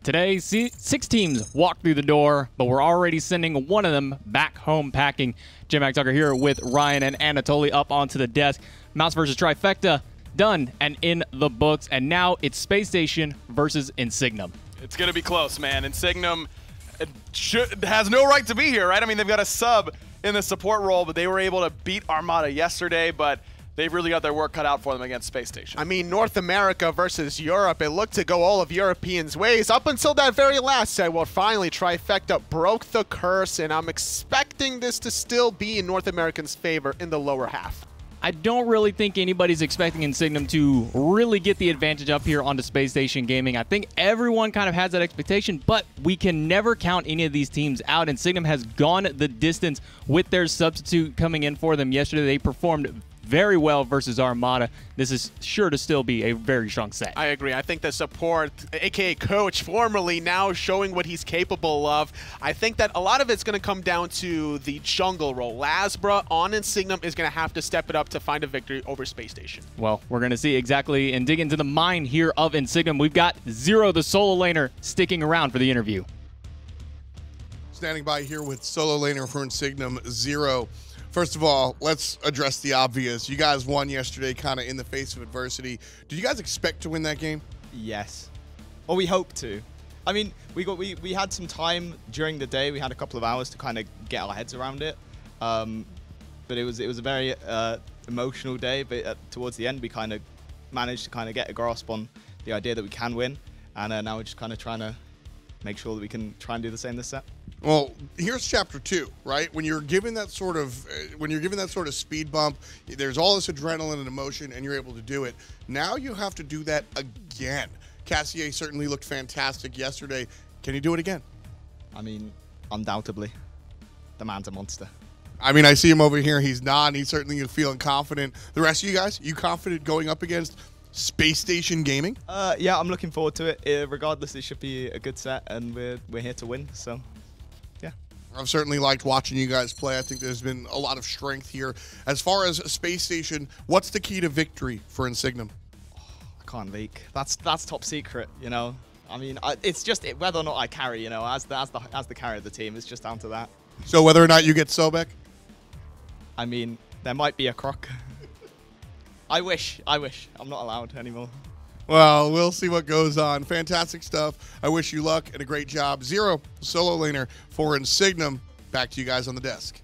Today, 6 teams walk through the door, but we're already sending one of them back home packing. Jim Tucker here with Ryan and Anatoly up onto the desk. Mouse versus Trifecta, done and in the books. And now it's Space Station versus Insignem. It's going to be close, man. Insignem has no right to be here, right? I mean, they've got a sub in the support role, but they were able to beat Armada yesterday, but they've really got their work cut out for them against Space Station. I mean, North America versus Europe, it looked to go all of Europeans' ways up until that very last set. Well, finally, Trifecta broke the curse, and I'm expecting this to still be in North Americans' favor in the lower half. I don't really think anybody's expecting Insignem to really get the advantage up here onto Space Station Gaming. I think everyone kind of has that expectation, but we can never count any of these teams out. Insignem has gone the distance with their substitute coming in for them yesterday. They performed very well versus Armada. This is sure to still be a very strong set. I agree. I think the support, aka coach, formerly now showing what he's capable of. I think that a lot of it's going to come down to the jungle role. LASBRA on Insignem is going to have to step it up to find a victory over Space Station. Well, we're going to see exactly and dig into the mind here of Insignem. We've got Zearoe, the solo laner, sticking around for the interview. Standing by here with solo laner for Insignem, Zearoe. First of all, let's address the obvious. You guys won yesterday kind of in the face of adversity. Did you guys expect to win that game? Yes. Well, we hope to. I mean, we had some time during the day. We had a couple of hours to kind of get our heads around it. But it was a very emotional day. But towards the end, we kind of managed to kind of get a grasp on the idea that we can win. And now we're just kind of trying to make sure that we can try and do the same this set. Well, here's chapter 2, right? When you're given that sort of speed bump, there's all this adrenaline and emotion, and you're able to do it. Now you have to do that again. Ksier certainly looked fantastic yesterday. Can you do it again? I mean, undoubtedly, the man's a monster. I mean, I see him over here. He's nodding. He's certainly feeling confident. The rest of you guys, you confident going up against Space Station Gaming? Yeah, I'm looking forward to it. Regardless, it should be a good set, and we're here to win. So. I've certainly liked watching you guys play. I think there's been a lot of strength here. As far as Space Station, what's the key to victory for Insignem? I can't leak. That's top secret, you know. I mean, it's just whether or not I carry, you know, as the carry of the team. It's just down to that. So whether or not you get Sobek? I mean, there might be a croc. I wish. I'm not allowed anymore. Well, we'll see what goes on. Fantastic stuff. I wish you luck and a great job. Zearoe, solo laner for Insignem. Back to you guys on the desk.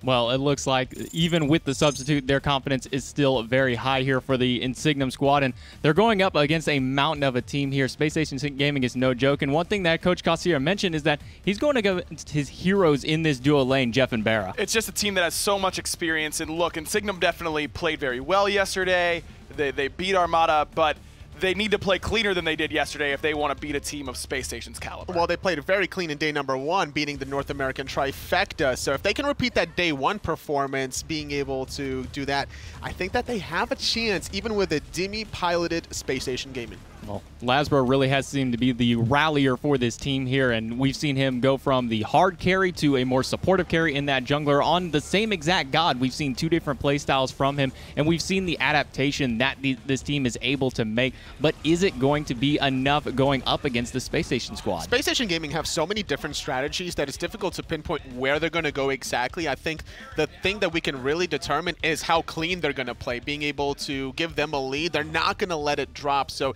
Well, it looks like even with the substitute, their confidence is still very high here for the Insignem squad, and they're going up against a mountain of a team here. Space Station Gaming is no joke, and one thing that Coach Ksier mentioned is that he's going to go against his heroes in this duo lane, Jeff and BaRRaCCuDDa. It's just a team that has so much experience, and look, Insignem definitely played very well yesterday. They beat Armada, but they need to play cleaner than they did yesterday if they want to beat a team of Space Station's caliber. Well, they played very clean in day number 1, beating the North American Trifecta. So if they can repeat that day 1 performance, being able to do that, I think that they have a chance, even with a Demi-piloted Space Station Gaming. Well, LASBRA really has seemed to be the rallier for this team here, and we've seen him go from the hard carry to a more supportive carry in that jungler on the same exact god. We've seen 2 different play styles from him, and we've seen the adaptation that this team is able to make. But is it going to be enough going up against the Space Station squad? Space Station Gaming have so many different strategies that it's difficult to pinpoint where they're going to go exactly. I think the thing that we can really determine is how clean they're going to play, being able to give them a lead. They're not going to let it drop, so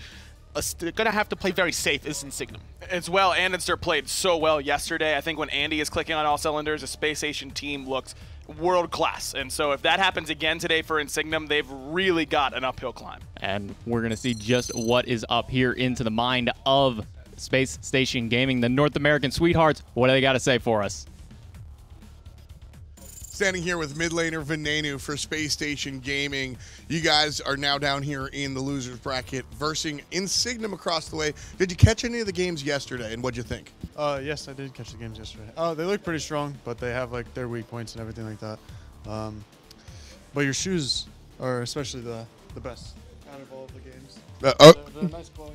they're going to have to play very safe as Insignem. As well, Andinster played so well yesterday. I think when Andy is clicking on all cylinders, the Space Station team looks world class. And so if that happens again today for Insignem, they've really got an uphill climb. And we're going to see just what is up here into the mind of Space Station Gaming. The North American sweethearts, what do they got to say for us? Standing here with mid laner Venenu for Space Station Gaming. You guys are now down here in the losers bracket versing Insignem across the way. Did you catch any of the games yesterday, and what'd you think? Yes, I did catch the games yesterday. They look pretty strong, but they have like their weak points and everything like that. But your shoes are especially the best out of all of the games. They're a nice glowing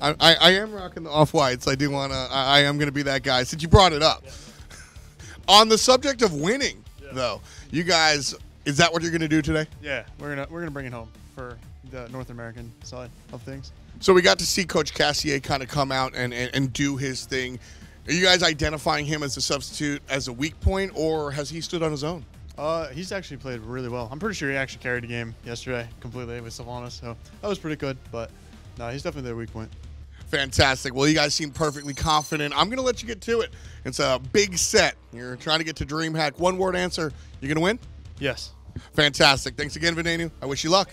orange. I am rocking the off-whites. I am gonna be that guy since you brought it up. Yeah. On the subject of winning, though, you guys, is that what you're gonna do today? Yeah, we're gonna bring it home for the North American side of things. So we got to see Coach Ksier kind of come out and do his thing. Are you guys identifying him as a substitute as a weak point, or has he stood on his own? He's actually played really well. I'm pretty sure he actually carried the game yesterday completely with Sylvanas, so that was pretty good. But no, he's definitely their weak point. Fantastic. Well, you guys seem perfectly confident. I'm going to let you get to it. It's a big set. You're trying to get to DreamHack. One-word answer. You going to win? Yes. Fantastic. Thanks again, Venenu. I wish you luck.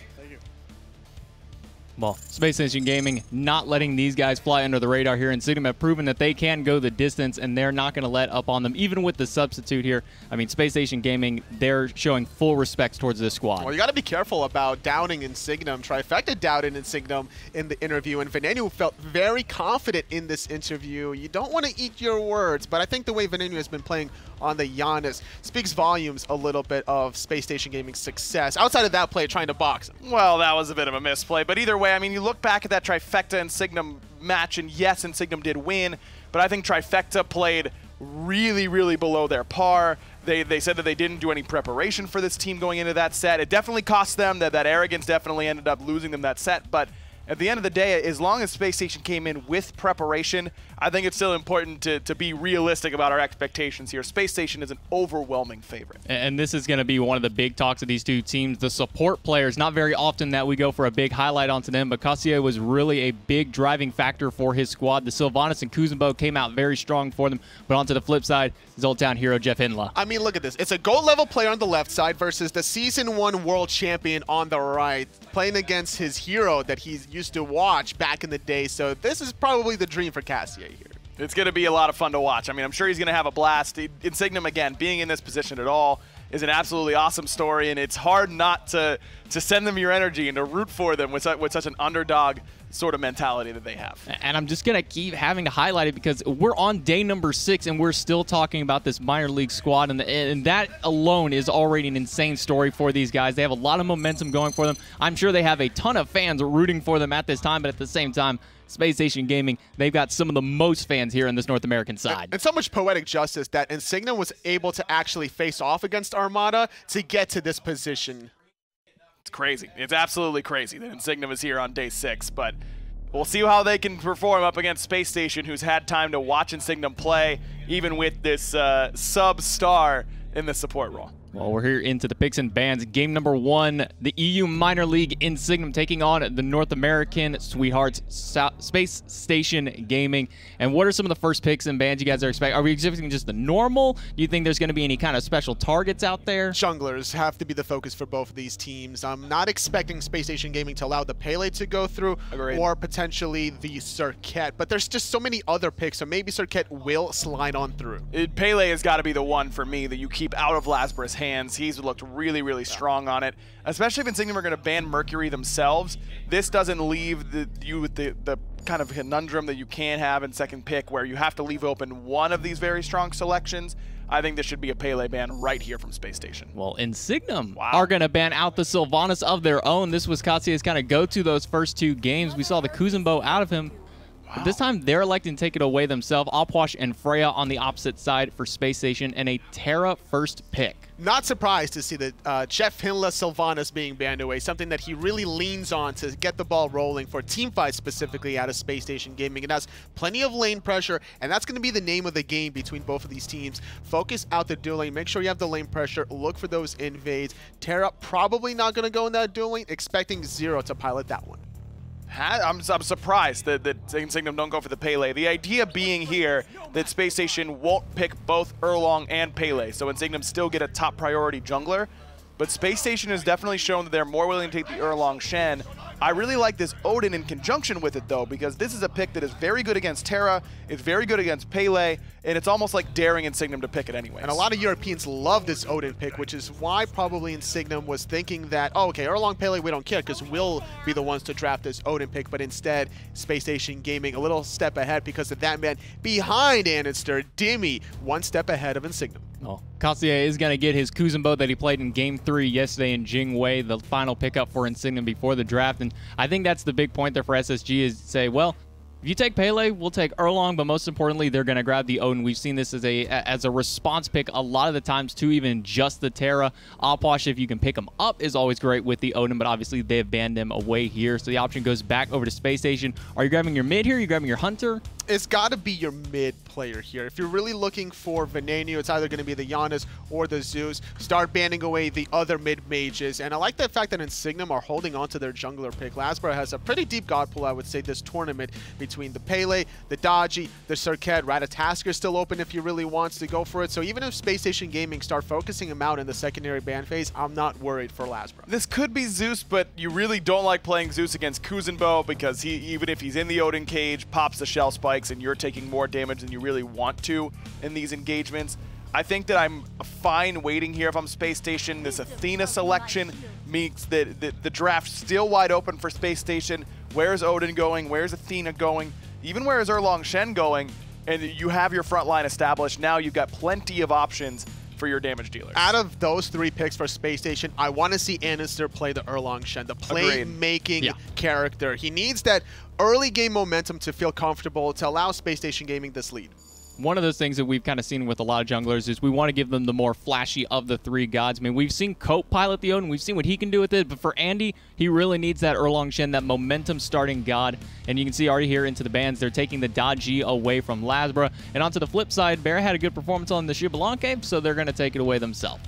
Well, Spacestation Gaming not letting these guys fly under the radar here. Insignem have proven that they can go the distance, and they're not going to let up on them, even with the substitute here. I mean, Spacestation Gaming, they're showing full respect towards this squad. Well, you got to be careful about downing Insignem. Trifecta doubted Insignem in the interview, and Venenu felt very confident in this interview. You don't want to eat your words, but I think the way Venenu has been playing on the Giannis speaks volumes a little bit of Spacestation Gaming's success. Outside of that play, trying to box him. Well, that was a bit of a misplay, but either way, I mean, you look back at that Trifecta Insignem match, and yes, Insignem did win, but I think Trifecta played really, really below their par. They said that they didn't do any preparation for this team going into that set. It definitely cost them. That arrogance definitely ended up losing them that set, but at the end of the day, as long as Space Station came in with preparation, I think it's still important to be realistic about our expectations here. Space Station is an overwhelming favorite. And this is going to be one of the big talks of these two teams. The support players, not very often that we go for a big highlight onto them, but Ksier was really a big driving factor for his squad. The Sylvanas and Kuzenbo came out very strong for them, but onto the flip side, his old town hero, JeffHindla. I mean, look at this. It's a gold level player on the left side versus the Season 1 world champion on the right, playing against his hero that he's used to watch back in the day. So this is probably the dream for Ksier here. It's going to be a lot of fun to watch. I mean, I'm sure he's going to have a blast. Insignem, again, being in this position at all is an absolutely awesome story, and it's hard not to send them your energy and to root for them with such an underdog sort of mentality that they have. And I'm just going to keep having to highlight it because we're on day number 6 and we're still talking about this minor league squad, and that alone is already an insane story for these guys. They have a lot of momentum going for them. I'm sure they have a ton of fans rooting for them at this time, but at the same time, Space Station Gaming, they've got some of the most fans here in this North American side. And so much poetic justice that Insignem was able to actually face off against Armada to get to this position. It's crazy. It's absolutely crazy that Insignem is here on day 6, but we'll see how they can perform up against Space Station, who's had time to watch Insignem play, even with this sub-star in the support role. Well, we're here into the picks and bans. Game number 1, the EU Minor League Insignem taking on the North American sweethearts, Space Station Gaming. And what are some of the first picks and bans you guys are expecting? Are we expecting just the normal? Do you think there's going to be any kind of special targets out there? Junglers have to be the focus for both of these teams. I'm not expecting Space Station Gaming to allow the Pele to go through. Agreed. Or potentially the Circuit. But there's just so many other picks, so maybe Circuit will slide on through. Pele has got to be the one for me that you keep out of LASBRA's hands. He's looked really, really strong on it, especially if Insignem are going to ban Mercury themselves. This doesn't leave you with the kind of conundrum that you can have in second pick where you have to leave open one of these very strong selections. I think this should be a Pele ban right here from Space Station. Well, Insignem are going to ban out the Sylvanas of their own. This was Ksier's kind of go-to those first 2 games. We saw the Kuzenbo out of him. But this time, they're electing to take it away themselves. Opwash and Freya on the opposite side for Space Station, and a Terra first pick. Not surprised to see the JeffHindla Sylvanas being banned away, something that he really leans on to get the ball rolling for teamfights specifically out of Space Station Gaming. It has plenty of lane pressure, and that's going to be the name of the game between both of these teams. Focus out the duel lane, make sure you have the lane pressure, look for those invades. Terra probably not going to go in that duel lane, expecting Zearoe to pilot that one. I'm surprised that Insignem don't go for the Pele. The idea being here that Space Station won't pick both Erlang and Pele, so Insignem still get a top priority jungler. But Space Station has definitely shown that they're more willing to take the Erlang Shen. I really like this Odin in conjunction with it, though, because this is a pick that is very good against Terra, it's very good against Pele, and it's almost like daring Insignem to pick it anyway. And a lot of Europeans love this Odin pick, which is why probably Insignem was thinking that, oh, okay, Erlang Pele, we don't care, because we'll be the ones to draft this Odin pick. But instead, Space Station Gaming a little step ahead because of that man behind Andinster, Dimmy, 1 step ahead of Insignem. Well, Ksier is going to get his Kuzenbo that he played in Game 3 yesterday in Jing, the final pickup for Insignem before the draft. And I think that's the big point there for SSG is to say, well, If you take Pele, we'll take Erlang, but most importantly, they're going to grab the Odin. We've seen this as a response pick a lot of the times to even just the Terra. Opwash, if you can pick him up, is always great with the Odin, but obviously they've banned him away here, so the option goes back over to Space Station. Are you grabbing your mid here? Are you grabbing your Hunter? It's got to be your mid player here. If you're really looking for Venenu, it's either going to be the Giannis or the Zeus. Start banning away the other mid mages. And I like the fact that Insignem are holding on to their jungler pick. LASBRA has a pretty deep god pool, I would say, this tournament between the Pele, the Dodgy, the Circuit. Ratatasker is still open if he really wants to go for it. So even if Space Station Gaming start focusing him out in the secondary ban phase, I'm not worried for LASBRA. This could be Zeus, but you really don't like playing Zeus against Kuzenbo because he, even if he's in the Odin cage, pops the shell spikes and you're taking more damage than you really want to in these engagements. I think that I'm fine waiting here if I'm Space Station. This Athena selection makes the draft still wide open for Space Station. Where's Odin going? Where's Athena going? Even where's Erlang Shen going? And you have your front line established. Now you've got plenty of options for your damage dealers. Out of those 3 picks for Space Station, I want to see Andinster play the Erlang Shen, the playmaking character. He needs that early game momentum to feel comfortable, to allow Space Station Gaming this lead. One of those things that we've kind of seen with a lot of junglers is we want to give them the more flashy of the 3 gods. I mean, we've seen Cope pilot the Odin. We've seen what he can do with it. But for Andy, he really needs that Erlang Shen, that momentum starting god. And you can see already here into the bans, they're taking the Dodgy away from LASBRA. And onto the flip side, BaRRa had a good performance on the Shibalanke, so they're going to take it away themselves.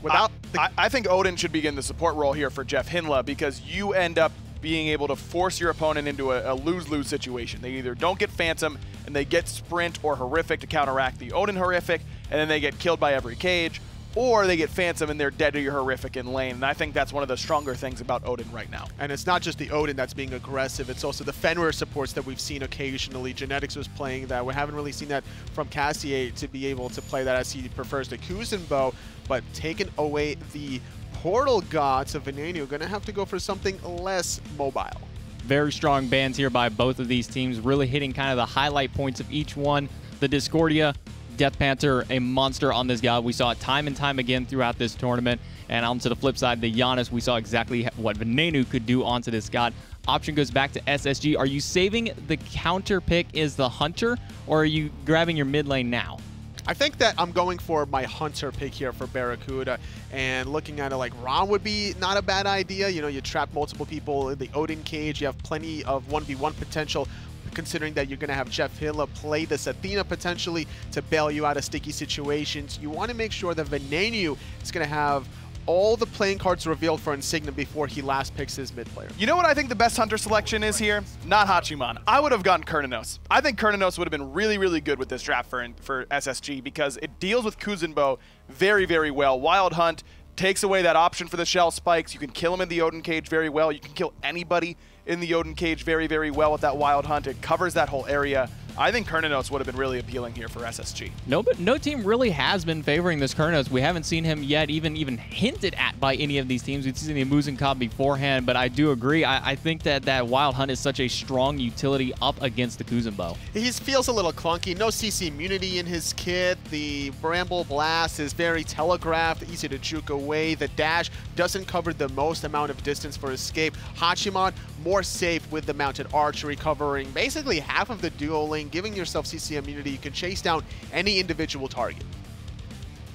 I think Odin should begin the support role here for JeffHindla because you end up being able to force your opponent into a lose-lose situation. They either don't get Phantom and they get Sprint or Horrific to counteract the Odin Horrific, and then they get killed by every cage, or they get Phantom and they're dead to your Horrific in lane. And I think that's one of the stronger things about Odin right now. And it's not just the Odin that's being aggressive, it's also the Fenrir supports that we've seen occasionally. Genetics was playing that. We haven't really seen that from Ksier to be able to play that as he prefers to Kuzenbo, but taking away the Portal gods of Venenu, going to have to go for something less mobile. Very strong bans here by both of these teams, really hitting kind of the highlight points of each one. The Discordia, Deathpanter, a monster on this god. We saw it time and time again throughout this tournament. And onto the flip side, the Giannis, we saw exactly what Venenu could do onto this god. Option goes back to SSG. Are you saving the counter pick is the Hunter, or are you grabbing your mid lane now? I think that I'm going for my Hunter pick here for BaRRaCCuDDa, and looking at it like Ron would be not a bad idea. You know, you trap multiple people in the Odin cage, you have plenty of 1v1 potential, considering that you're going to have JeffHindla play this Athena potentially to bail you out of sticky situations. You want to make sure that Venenu is going to have all the playing cards revealed for Insignem before he last picks his mid player. You know what I think the best Hunter selection is here? Not Hachiman. I would have gone Kurnanos. I think Kurnanos would have been really, really good with this draft for SSG because it deals with Kuzenbo very, very well. Wild Hunt takes away that option for the shell spikes. You can kill him in the Odin cage very well. You can kill anybody in the Odin cage very, very well with that Wild Hunt. It covers that whole area. I think Kurnanos would have been really appealing here for SSG. No team really has been favoring this Kurnanos. We haven't seen him yet even hinted at by any of these teams. We've seen the Muzenkob beforehand, but I do agree. I think that Wild Hunt is such a strong utility up against the Kuzenbo. He feels a little clunky. No CC immunity in his kit. The Bramble Blast is very telegraphed, easy to juke away. The dash doesn't cover the most amount of distance for escape. Hachiman, more safe with the mounted archery, covering basically half of the duo lane, giving yourself CC immunity. You can chase down any individual target.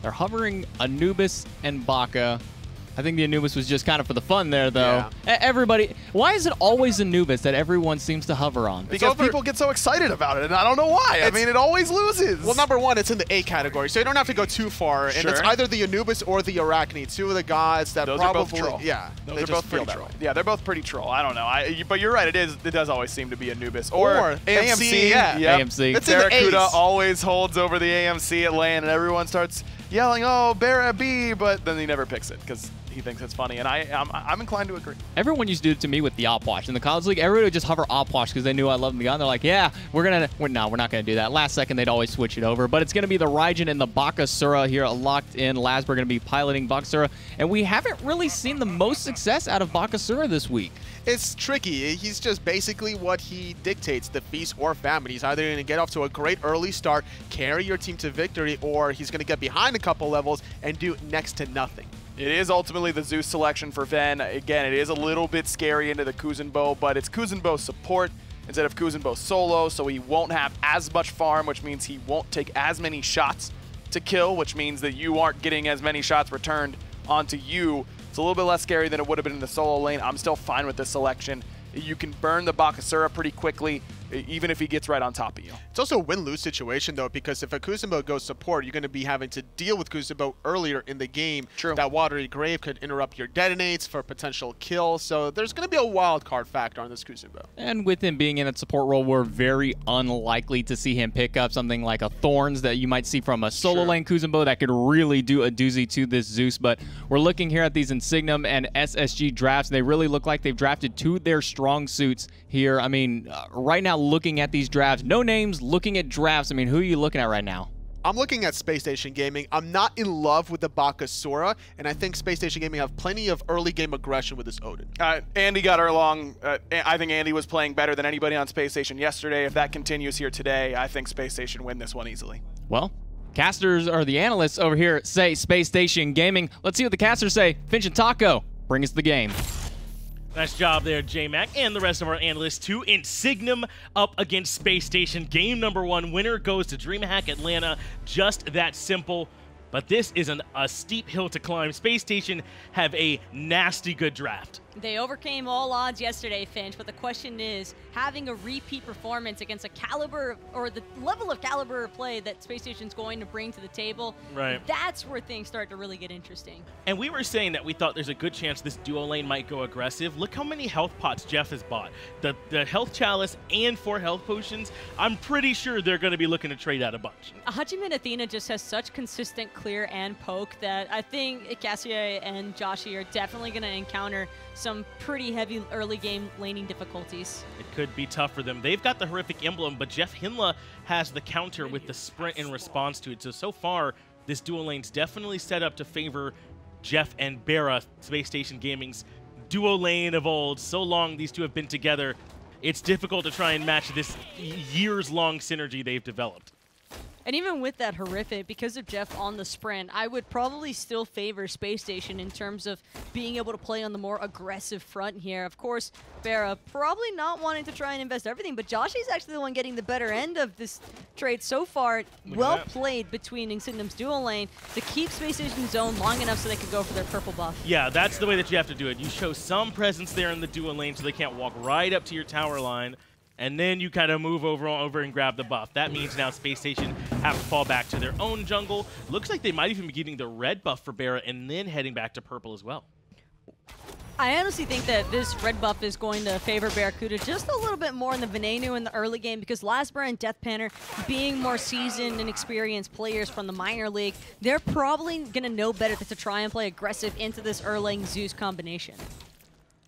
They're hovering Anubis and Baka. I think the Anubis was just kind of for the fun there, though. Yeah. Everybody, why is it always Anubis that everyone seems to hover on? Because people get so excited about it, and I don't know why. I mean, it always loses. Well, number one, it's in the A category, so you don't have to go too far. And it's either the Anubis or the Arachne, two of the gods that those probably, are both troll. Yeah, those are both pretty troll. Yeah, they're both pretty troll. I don't know. But you're right. It does always seem to be Anubis or AMC. Yeah, yep. AMC. It's BaRRaCCuDDa always holds over the AMC at lane, and everyone starts yelling, "Oh, BaRRa B," but then he never picks it because he thinks it's funny, and I'm inclined to agree. Everyone used to do it to me with the Opwash. In the college league, everybody would just hover Opwash because they knew I loved the gun. They're like, yeah, we're not going to do that. Last second, they'd always switch it over. But it's going to be the Raijin and the Bakasura here locked in. LASBRA going to be piloting Bakasura, and we haven't really seen the most success out of Bakasura this week. It's tricky. He's just basically what he dictates, the feast or famine. He's either going to get off to a great early start, carry your team to victory, or he's going to get behind a couple levels and do next to nothing. It is ultimately the Zeus selection for Ven. Again, it is a little bit scary into the Kuzenbo, but it's Kuzenbo support, instead of Kuzenbo solo, so he won't have as much farm, which means he won't take as many shots to kill, which means that you aren't getting as many shots returned onto you. It's a little bit less scary than it would have been in the solo lane. I'm still fine with this selection. You can burn the Bakasura pretty quickly, even if he gets right on top of you. It's also a win-lose situation, though, because if a Kuzenbo goes support, you're going to be having to deal with Kuzenbo earlier in the game. True. That Watery Grave could interrupt your detonates for potential kill, so there's going to be a wild card factor on this Kuzenbo. And with him being in that support role, we're very unlikely to see him pick up something like a Thorns that you might see from a solo lane Kuzenbo that could really do a doozy to this Zeus. But we're looking here at these Insignem and SSG drafts. They really look like they've drafted to their strong suits here. I mean, right now, looking at these drafts, no names, looking at drafts, I mean, who are you looking at right now? I'm looking at Spacestation Gaming. I'm not in love with the Bakasura, and I think Spacestation Gaming have plenty of early game aggression with this Odin. Andy got Erlang. I think Andy was playing better than anybody on Space Station yesterday. If that continues here today, I think Space Station win this one easily. Well, casters or the analysts over here say Space Station Gaming. Let's see what the casters say. Finch and Taco, bring us the game. Nice job there, J-Mac, and the rest of our analysts, too. Insignem up against Space Station. Game number 1. Winner goes to DreamHack Atlanta. Just that simple. But this is a steep hill to climb. Space Station have a nasty good draft. They overcame all odds yesterday, Finch, but the question is, having a repeat performance against a caliber, or the level of caliber of play that Space Station's going to bring to the table, right, that's where things start to really get interesting. And we were saying that we thought there's a good chance this duo lane might go aggressive. Look how many health pots Jeff has bought. The health chalice and 4 health potions, I'm pretty sure they're going to be looking to trade out a bunch. Hachiman Athena just has such consistent clear and poke that I think Ksier and Joshy are definitely going to encounter some pretty heavy early game laning difficulties. It could be tough for them. They've got the horrific emblem, but JeffHindla has the counter with the sprint in response to it. So far, this duo lane's definitely set up to favor Jeff and BaRRaCCuDDa, Space Station Gaming's duo lane of old. So long these two have been together, it's difficult to try and match this years-long synergy they've developed. And even with that horrific, because of Jeff on the sprint, I would probably still favor Space Station in terms of being able to play on the more aggressive front here. Of course, BaRRaCCuDDa probably not wanting to try and invest everything, but Joshy's actually the one getting the better end of this trade so far. Well played between Insignem's dual lane to keep Space Station's zone long enough so they could go for their purple buff. Yeah, that's the way that you have to do it. You show some presence there in the dual lane so they can't walk right up to your tower line, and then you kind of move over and grab the buff. That means now Space Station have to fall back to their own jungle. Looks like they might even be getting the red buff for BaRRaCCuDDa and then heading back to purple as well. I honestly think that this red buff is going to favor BaRRaCCuDDa just a little bit more in the Venenu in the early game, because LASBRA and Deathpanter, being more seasoned and experienced players from the minor league, they're probably going to know better than to try and play aggressive into this Erlang Zeus combination.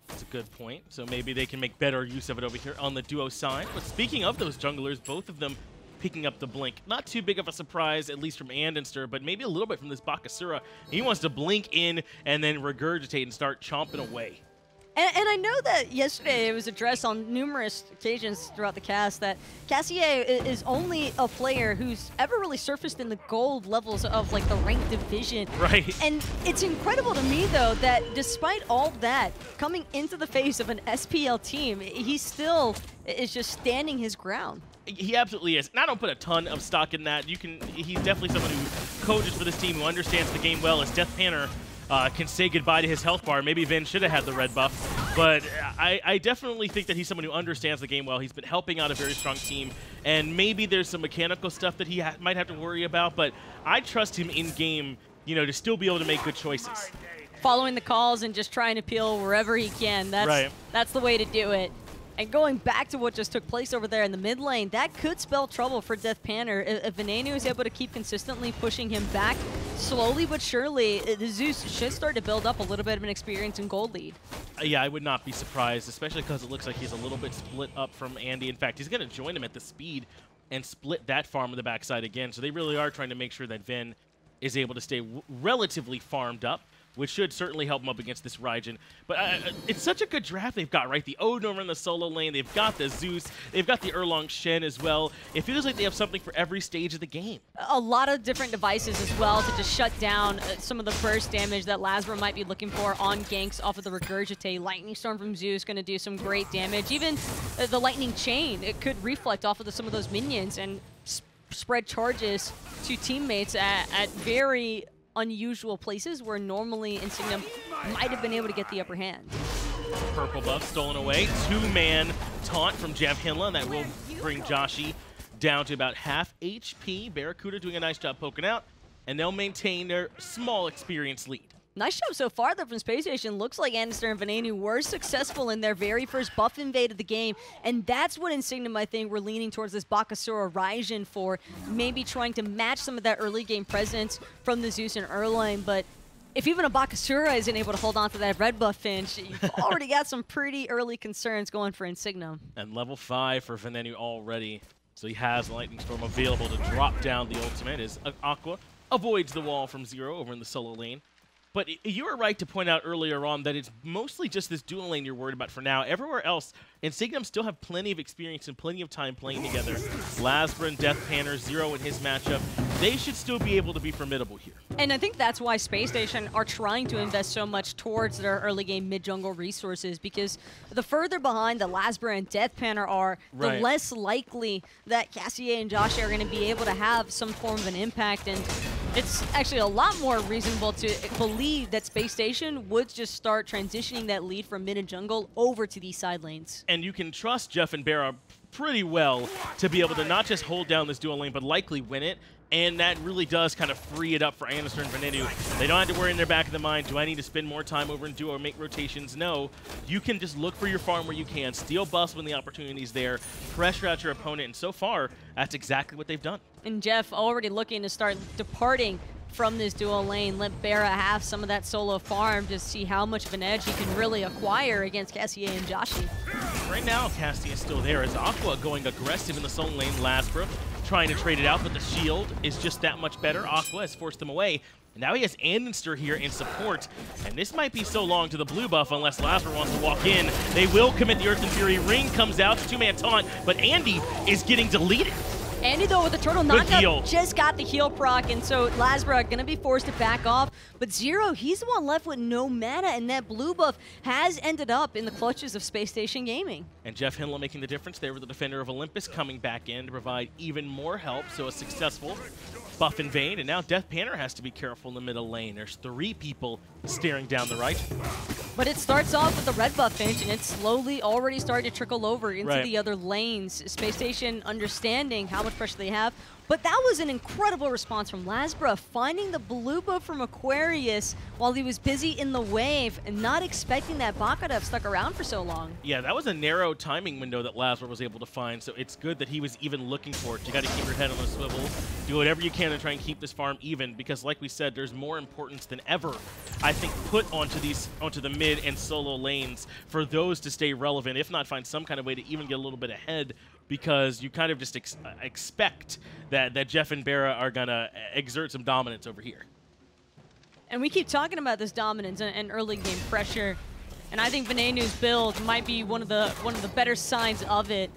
That's a good point. So maybe they can make better use of it over here on the duo side. But speaking of those junglers, both of them picking up the blink. Not too big of a surprise, at least from Andinster, but maybe a little bit from this Bakasura. He wants to blink in and then regurgitate and start chomping away. And I know that yesterday it was addressed on numerous occasions throughout the cast that Ksier is only a player who's ever really surfaced in the gold levels of like the ranked division. Right. And it's incredible to me though that despite all that, coming into the face of an SPL team, he still is just standing his ground. He absolutely is. And I don't put a ton of stock in that. He's definitely someone who coaches for this team, who understands the game well, as Deathpanter can say goodbye to his health bar. Maybe Vin should have had the red buff, but I definitely think that he's someone who understands the game well. He's been helping out a very strong team, and maybe there's some mechanical stuff that he might have to worry about, but I trust him in game, you know, to still be able to make good choices. Following the calls and just trying to peel wherever he can. That's the way to do it. And going back to what just took place over there in the mid lane, that could spell trouble for Deathpanter. If Venenu is able to keep consistently pushing him back, slowly but surely, the Zeus should start to build up a little bit of an experience in gold lead. Yeah, I would not be surprised, especially because it looks like he's a little bit split up from Andy. In fact, he's going to join him at the speed and split that farm on the backside again. So they really are trying to make sure that Ven is able to stay relatively farmed up. which should certainly help them up against this Raijin. But it's such a good draft they've got, right? The Odin over in the solo lane, they've got the Zeus, they've got the Erlang Shen as well. It feels like they have something for every stage of the game. A lot of different devices as well to just shut down some of the burst damage that LASBRA might be looking for on ganks off of the Regurgitate. Lightning Storm from Zeus going to do some great damage. Even the Lightning Chain, it could reflect off of some of those minions and spread charges to teammates at very unusual places where normally Insignem might have been able to get the upper hand. Purple buff stolen away. 2-man taunt from JeffHindla, and that will bring Joshy down to about half HP. BaRRaCCuDDa doing a nice job poking out, and they'll maintain their small experience lead. Nice job so far, though, from Spacestation. Looks like Andinster and Venenu were successful in their very first buff invade of the game, and that's what Insignem, I think, we're leaning towards this Bakasura Raijin for, maybe trying to match some of that early game presence from the Zeus and Erlang, but if even a Bakasura isn't able to hold on to that red buff Finch, you've already got some pretty early concerns going for Insignem. And level 5 for Venenu already, so he has Lightning Storm available to drop down the ultimate as Aqua avoids the wall from Zearoe over in the solo lane. But you were right to point out earlier on that it's mostly just this dual lane you're worried about for now. Everywhere else, Insignem still have plenty of experience and plenty of time playing together. LASBRA and Deathpanter, Zearoe in his matchup, they should still be able to be formidable here. And I think that's why Spacestation are trying to invest so much towards their early game mid-jungle resources, because the further behind the LASBRA and Deathpanter are, the less likely that Ksier and Joshy are going to be able to have some form of an impact. And it's actually a lot more reasonable to believe that Spacestation would just start transitioning that lead from mid and jungle over to these side lanes. And you can trust Jeff and BaRRa pretty well to be able to not just hold down this dual lane, but likely win it. And that really does kind of free it up for Andinster and Venenu. They don't have to worry in their back of the mind, do I need to spend more time over in duo or make rotations? No. You can just look for your farm where you can, steal buffs when the opportunity's there, pressure out your opponent, and so far, that's exactly what they've done. And Jeff already looking to start departing from this dual lane, let BaRRa have some of that solo farm to see how much of an edge he can really acquire against Ksier and Joshy. Right now, Ksier is still there as Aqua going aggressive in the solo lane. LASBRA trying to trade it out, but the shield is just that much better. Aqua has forced them away. And now he has Andinster here in support, and this might be so long to the blue buff unless LASBRA wants to walk in. They will commit the Earth and Fury. Ring comes out, 2-man taunt, but Andy is getting deleted. Andy, though, with the turtle knockup, just got the heal proc, and so LASBRA going to be forced to back off. But Zearoe, he's the one left with no mana, and that blue buff has ended up in the clutches of Spacestation Gaming. And JeffHindla making the difference there with the Defender of Olympus coming back in to provide even more help, so a successful buff invade. And now Deathpanter has to be careful in the middle lane. There's 3 people staring down the right. But it starts off with the red buff Finch, and it's slowly already starting to trickle over into the other lanes. Spacestation understanding how much pressure they have. But that was an incredible response from LASBRA, finding the blue buff from Aquarius while he was busy in the wave and not expecting that Baka to have stuck around for so long. Yeah, that was a narrow timing window that LASBRA was able to find, so it's good that he was even looking for it. You got to keep your head on the swivel, do whatever you can to try and keep this farm even, because like we said, there's more importance than ever, I think, put onto the mid and solo lanes for those to stay relevant, if not find some kind of way to even get a little bit ahead, because you kind of just expect that Jeff and BaRRa are going to exert some dominance over here. And we keep talking about this dominance and early game pressure, and I think Venenu's build might be one of the better signs of it.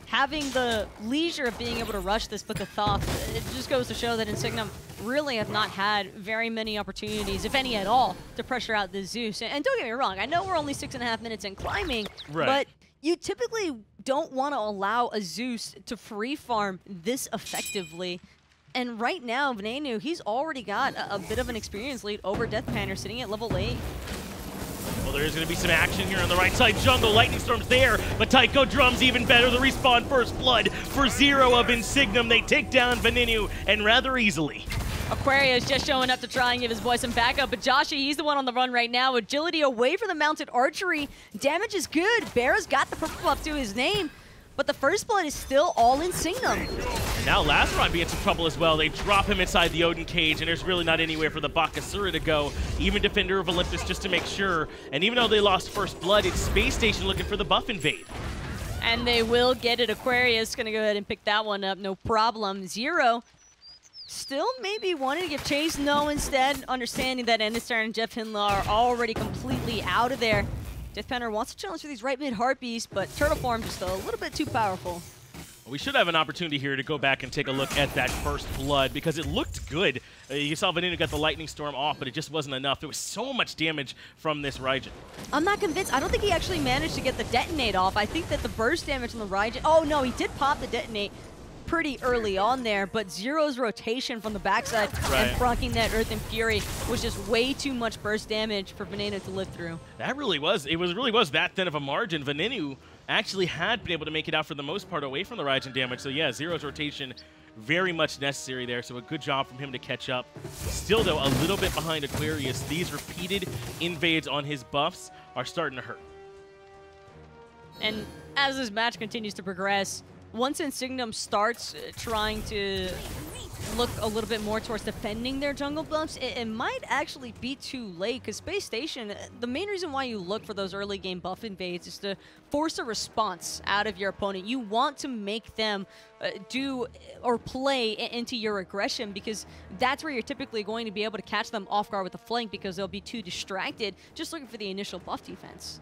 Having the leisure of being able to rush this Book of Thoth, it just goes to show that Insignem really have not had very many opportunities, if any at all, to pressure out the Zeus. And don't get me wrong, I know we're only 6.5 minutes in climbing, but you typically don't want to allow a Zeus to free farm this effectively. And right now, Venenu, he's already got a bit of an experience lead over Deathpanter sitting at level 8. Well, there is going to be some action here on the right side. Jungle, Lightning Storm's there, but Taiko Drum's even better. The respawn first blood for Zearoe of Insignem. They take down Venenu, and rather easily. Aquarius just showing up to try and give his boy some backup, but Joshy, he's the one on the run right now. Agility away from the mounted archery. Damage is good. BaRRa's got the purple buff to his name, but the first blood is still all Insignem. And now LASBRA might be in some trouble as well. They drop him inside the Odin cage, and there's really not anywhere for the Bakasura to go. Even Defender of Olympus just to make sure. And even though they lost first blood, it's Spacestation looking for the buff invade. And they will get it. Aquarius gonna go ahead and pick that one up, no problem. Zearoe Still maybe wanting to give chase, no, instead understanding that Andinster and JeffHindla are already completely out of there. Deathpanter wants to challenge for these right mid Harpies, but Turtle Form just a little bit too powerful. We should have an opportunity here to go back and take a look at that first blood because it looked good. You saw Veneno got the Lightning Storm off, but it just wasn't enough. There was so much damage from this Raijin. I'm not convinced. I don't think he actually managed to get the detonate off. I think that the burst damage on the Raijin... Oh, no, he did pop the detonate pretty early on there, but Zero's rotation from the backside and frunking that Earth and Fury was just way too much burst damage for Veneno to live through. That really was. It really was that thin of a margin. Veneno actually had been able to make it out for the most part away from the Raijin damage. So yeah, Zero's rotation very much necessary there. So a good job from him to catch up. Still though, a little bit behind Aquarius. These repeated invades on his buffs are starting to hurt. And as this match continues to progress, once Insignem starts trying to look a little bit more towards defending their jungle buffs, it might actually be too late, because Space Station, the main reason why you look for those early game buff invades is to force a response out of your opponent. You want to make them do or play into your aggression, because that's where you're typically going to be able to catch them off guard with the flank, because they'll be too distracted just looking for the initial buff defense.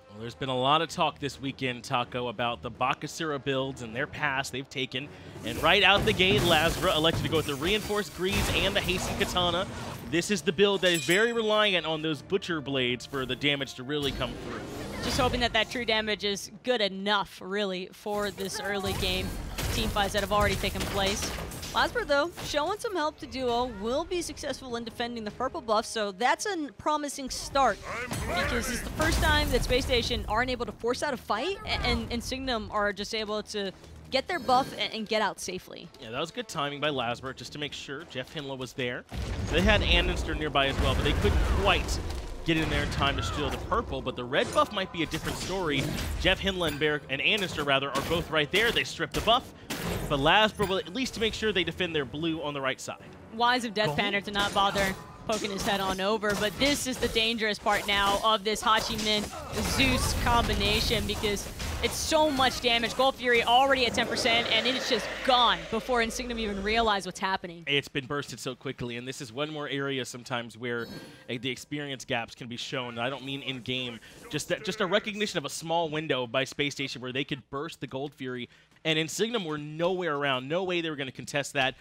Well, there's been a lot of talk this weekend, Taco, about the Bakasura builds and their pass they've taken. And right out the gate, LASBRA elected to go with the Reinforced Greaves and the Hasten Katana. This is the build that is very reliant on those Butcher Blades for the damage to really come through. Just hoping that that true damage is good enough, really, for this early game teamfights that have already taken place. LASBRA, though, showing some help to Duo, will be successful in defending the purple buff, so that's a promising start, because it's the first time that Space Station aren't able to force out a fight, and Insignem are just able to get their buff and get out safely. Yeah, that was good timing by LASBRA, just to make sure JeffHindla was there. They had Andinster nearby as well, but they couldn't quite get in there in time to steal the purple, but the red buff might be a different story. JeffHindla and Andinster, rather, are both right there. They strip the buff, but LASBRA will at least make sure they defend their blue on the right side. Wise of Deathpanter to not bother poking his head on over, but this is the dangerous part now of this Hachiman Zeus combination, because it's so much damage. Gold Fury already at 10%, and it's just gone before Insignem even realize what's happening. It's been bursted so quickly, and this is one more area sometimes where the experience gaps can be shown. I don't mean in-game, just a recognition of a small window by Space Station where they could burst the Gold Fury, and Insignem were nowhere around. No way they were going to contest that.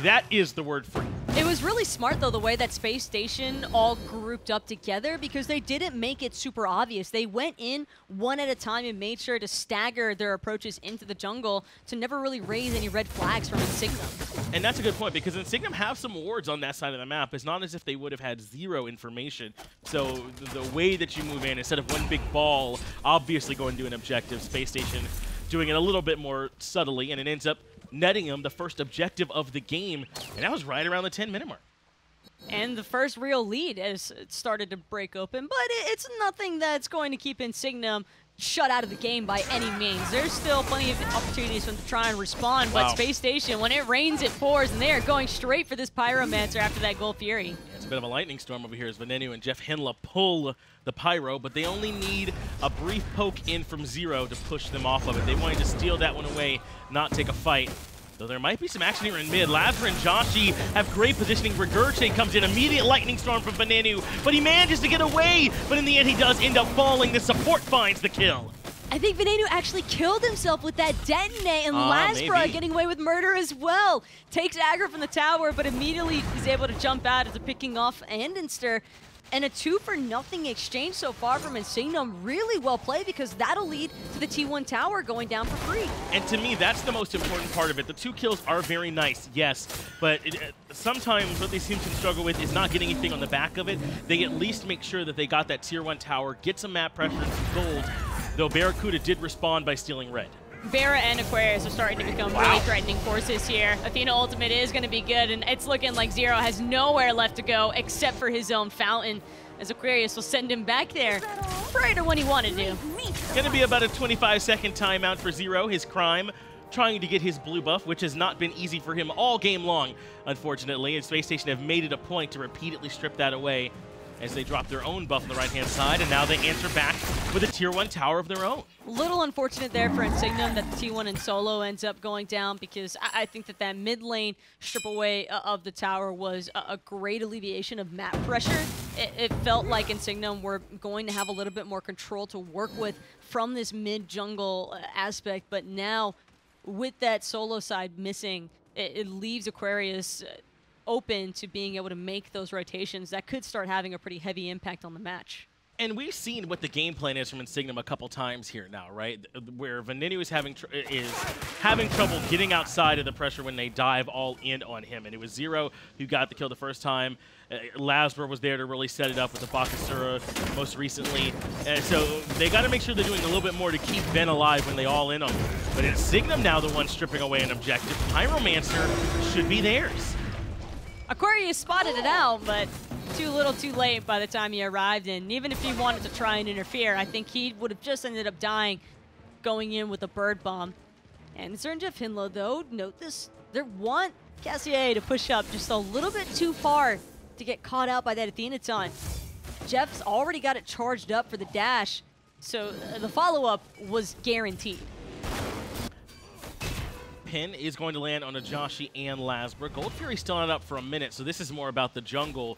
That is the word free. It was really smart, though, the way that Space Station all grouped up together, because they didn't make it super obvious. They went in one at a time and made sure to stagger their approaches into the jungle to never really raise any red flags from Insignem. And that's a good point, because Insignem have some wards on that side of the map. It's not as if they would have had zero information. So the way that you move in, instead of one big ball, obviously going to an objective, Space Station doing it a little bit more subtly, and it ends up netting him the first objective of the game, and that was right around the 10-minute mark. And the first real lead has started to break open, but it's nothing that's going to keep Insignem shut out of the game by any means. There's still plenty of opportunities for them to try and respond, but Space Station, when it rains, it pours, and they are going straight for this Pyromancer after that Gold Fury. Yeah, it's a bit of a lightning storm over here as Venenu and JeffHindla pull the Pyro, but they only need a brief poke in from Zearoe to push them off of it. They wanted to steal that one away, not take a fight. Though there might be some action here in mid. LASBRA and Joshy have great positioning. BaRRaCCuDDa comes in, immediate lightning storm from Venenu, but he manages to get away, but in the end he does end up falling. The support finds the kill. I think Venenu actually killed himself with that detonate, and LASBRA getting away with murder as well. Takes aggro from the tower, but immediately is able to jump out after picking off Andinster. And a 2-for-0 exchange so far from Insignem. Really well played, because that'll lead to the T1 tower going down for free. And to me, that's the most important part of it. The 2 kills are very nice, yes, but sometimes what these teams can struggle with is not getting anything on the back of it. They at least make sure that they got that Tier 1 tower, get some map pressure and some gold, though BaRRaCCuDDa did respond by stealing red. BaRRa and Aquarius are starting to become really threatening forces here. Athena ultimate is going to be good, and it's looking like Zearoe has nowhere left to go except for his own fountain, as Aquarius will send him back there right to what he wanted to do. Going to be about a 25-second timeout for Zearoe, his crime, trying to get his blue buff, which has not been easy for him all game long, unfortunately, and Space Station have made it a point to repeatedly strip that away. as they drop their own buff on the right-hand side, and now they answer back with a Tier 1 tower of their own. Little unfortunate there for Insignem that the T1 and solo ends up going down, because I think that mid lane strip away of the tower was a great alleviation of map pressure. It felt like Insignem were going to have a little bit more control to work with from this mid-jungle aspect, but now with that solo side missing, it leaves Aquarius open to being able to make those rotations that could start having a pretty heavy impact on the match. And we've seen what the game plan is from Insignem a couple times here now, right? Where Venenu is having trouble getting outside of the pressure when they dive all in on him. And it was Zearoe who got the kill the first time. LASBRA was there to really set it up with the Bakasura most recently. And so they got to make sure they're doing a little bit more to keep Ven alive when they all in on him. But Insignem now the one stripping away an objective. Pyromancer should be theirs. Aquarius spotted it out, but too little too late by the time he arrived. And even if he wanted to try and interfere, I think he would have just ended up dying going in with a bird bomb. And certain JeffHindla, though, note this, they want Ksier to push up just a little bit too far to get caught out by that Athena taunt. Jeff's already got it charged up for the dash, so the follow-up was guaranteed. Pin is going to land on a Joshy and LASBRA. Gold Fury's still not up for a minute, so this is more about the jungle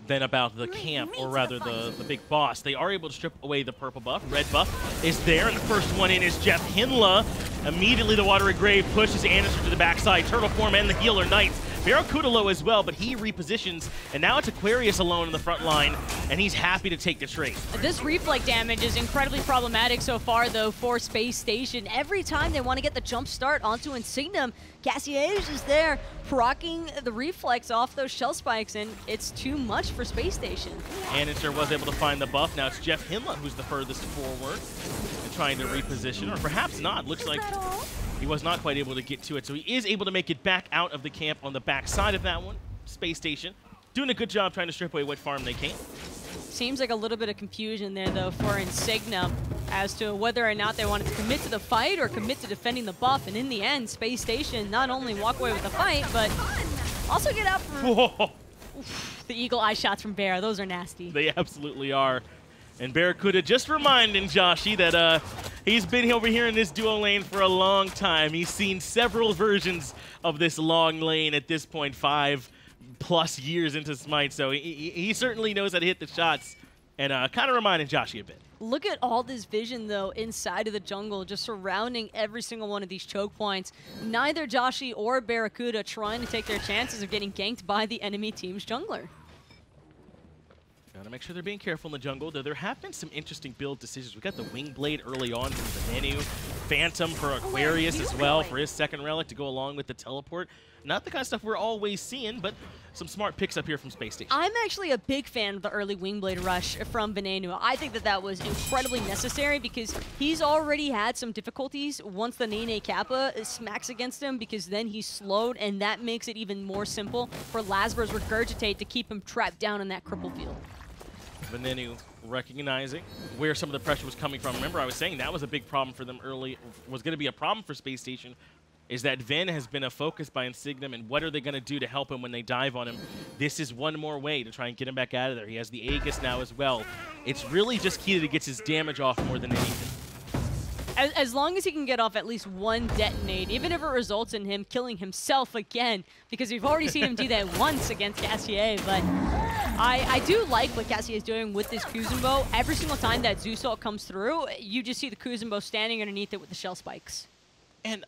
than about the camp, or rather the big boss. They are able to strip away the purple buff. Red buff is there, and the first one in is JeffHindla. Immediately the Watery Grave pushes Andinster to the backside. Turtle Form and the Healer Knights. BaRRaCCuDDa low as well, but he repositions, and now it's Aquarius alone in the front line, and he's happy to take the trade. This reflect damage is incredibly problematic so far, though, for Spacestation. Every time they want to get the jump start onto Insignem, Ksier is just there, proccing the reflex off those shell spikes, and it's too much for Spacestation. Andinster was able to find the buff. Now it's JeffHindla who's the furthest forward and trying to reposition, or perhaps not. Looks like he was not quite able to get to it, so he is able to make it back out of the camp on the back side of that one. Spacestation doing a good job trying to strip away what farm they can. Seems like a little bit of confusion there, though, for Insignem as to whether or not they wanted to commit to the fight or commit to defending the buff. And in the end, Spacestation not only walk away with the fight, but also get out for the eagle eye shots from BaRRa. Those are nasty. They absolutely are. And BaRRaCCuDDa just reminding Joshy that he's been over here in this duo lane for a long time. He's seen several versions of this long lane at this point, 5+ years into Smite, so he certainly knows how to hit the shots, and kind of reminding Joshy a bit. Look at all this vision, though, inside of the jungle, just surrounding every single one of these choke points. Neither Joshy or BaRRaCCuDDa trying to take their chances of getting ganked by the enemy team's jungler. Gotta make sure they're being careful in the jungle, though there have been some interesting build decisions. We got the Wing Blade early on from Venenu, Phantom for Aquarius as well for his second relic to go along with the teleport. Not the kind of stuff we're always seeing, but some smart picks up here from Spacestation. I'm actually a big fan of the early Wingblade rush from Venenu. I think that was incredibly necessary because he's already had some difficulties once the Nene Kappa smacks against him, because then he's slowed, and that makes it even more simple for LASBRA's Regurgitate to keep him trapped down in that cripple field. Venenu recognizing where some of the pressure was coming from. Remember, I was saying that was a big problem for them early, was going to be a problem for Spacestation, is that Ven has been a focus by Insignem, and what are they going to do to help him when they dive on him? This is one more way to try and get him back out of there. He has the Aegis now as well. It's really just key that he gets his damage off more than anything. As long as he can get off at least one detonate, even if it results in him killing himself again, because we've already seen him do that once against Ksier, but I do like what Ksier is doing with this Kuzenbo. Every single time that Zeus ult comes through, you just see the Kuzenbo standing underneath it with the shell spikes. And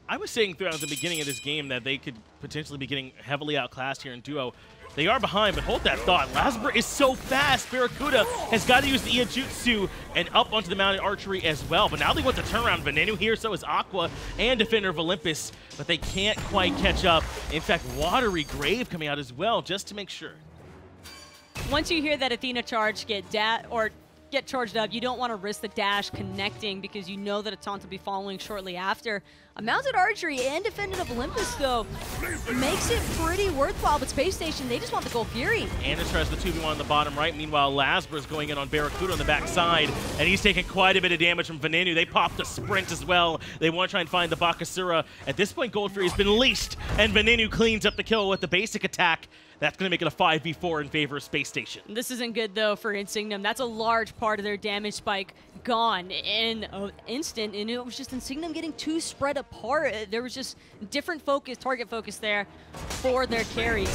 I was saying throughout the beginning of this game that they could potentially be getting heavily outclassed here in duo. They are behind, but hold that thought. LASBRA is so fast. BaRRaCCuDDa has got to use the Iajutsu and up onto the mounted archery as well. But now they want to turn around Venenu here, so is Aqua and Defender of Olympus, but they can't quite catch up. In fact, Watery Grave coming out as well, just to make sure. Once you hear that Athena charge get charged up, you don't want to risk the dash connecting because you know that a taunt will be following shortly after. Mounted Archery and Defendant of Olympus, though, makes it pretty worthwhile, but Space Station, they just want the Gold Fury. Andinster has the 2v1 on the bottom right. Meanwhile, LASBRA is going in on BaRRaCCuDDa on the backside, and he's taking quite a bit of damage from Venenu. They popped the sprint as well. They want to try and find the Bakasura. At this point, Gold Fury has been leashed, and Venenu cleans up the kill with the basic attack. That's going to make it a 5v4 in favor of Space Station. This isn't good, though, for Insignem. That's a large part of their damage spike gone in an instant, and it was just Insignem getting too spread apart. There was just different focus, target focus there for their carries.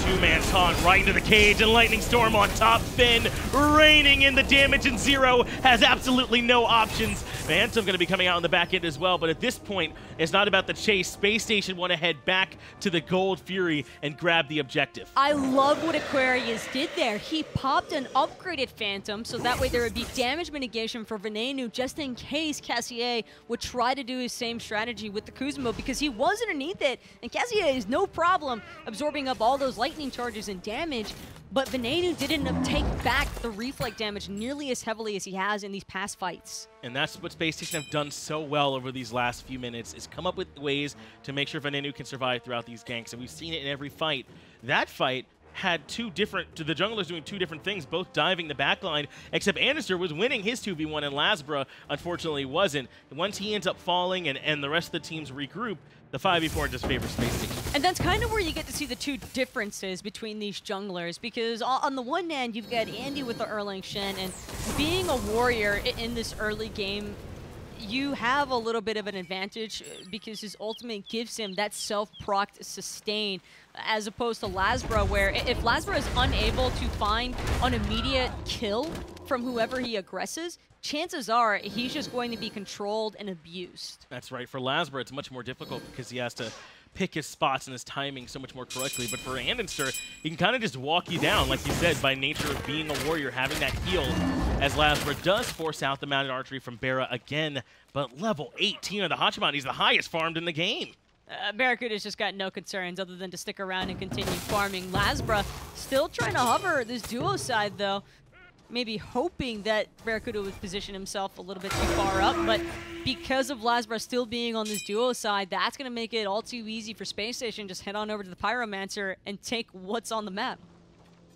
Two-man taunt right into the cage, and Lightning Storm on top. Finn raining in the damage, and Zearoe has absolutely no options. Phantom going to be coming out on the back end as well, but at this point, it's not about the chase. Space Station want to head back to the Gold Fury and grab the objective. I love what Aquarius did there. He popped an upgraded Phantom, so that way there would be damage mitigation for Venenu, just in case Ksier would try to do his same strategy with the Kuzenbo, because he was underneath it, and Ksier is no problem absorbing up all those lightning charges and damage, but Venenu didn't take back the reflect damage nearly as heavily as he has in these past fights. And that's what Space Station have done so well over these last few minutes, is come up with ways to make sure Venenu can survive throughout these ganks, and we've seen it in every fight. That fight had the junglers doing two different things, both diving the backline, except Andinster was winning his 2v1 and LASBRA unfortunately wasn't. Once he ends up falling and the rest of the teams regroup, the 5v4 just favors Space Station. And that's kind of where you get to see the two differences between these junglers, because on the one hand, you've got Andy with the Erlang Shen, and being a warrior in this early game, you have a little bit of an advantage because his ultimate gives him that self-procced sustain, as opposed to LASBRA, where if LASBRA is unable to find an immediate kill from whoever he aggresses, chances are he's just going to be controlled and abused. That's right. For LASBRA, it's much more difficult because he has to pick his spots and his timing so much more correctly. But for Andinster, he can kind of just walk you down, like you said, by nature of being a warrior, having that heal, as LASBRA does force out the mounted archery from BaRRa again. But level 18 of the Hachiman, he's the highest farmed in the game. BaRRaCCuDDa's just got no concerns other than to stick around and continue farming. LASBRA still trying to hover this duo side, though. Maybe hoping that BaRRaCCuDDa would position himself a little bit too far up, but because of LASBRA still being on this duo side, that's going to make it all too easy for Space Station. Just head on over to the Pyromancer and take what's on the map.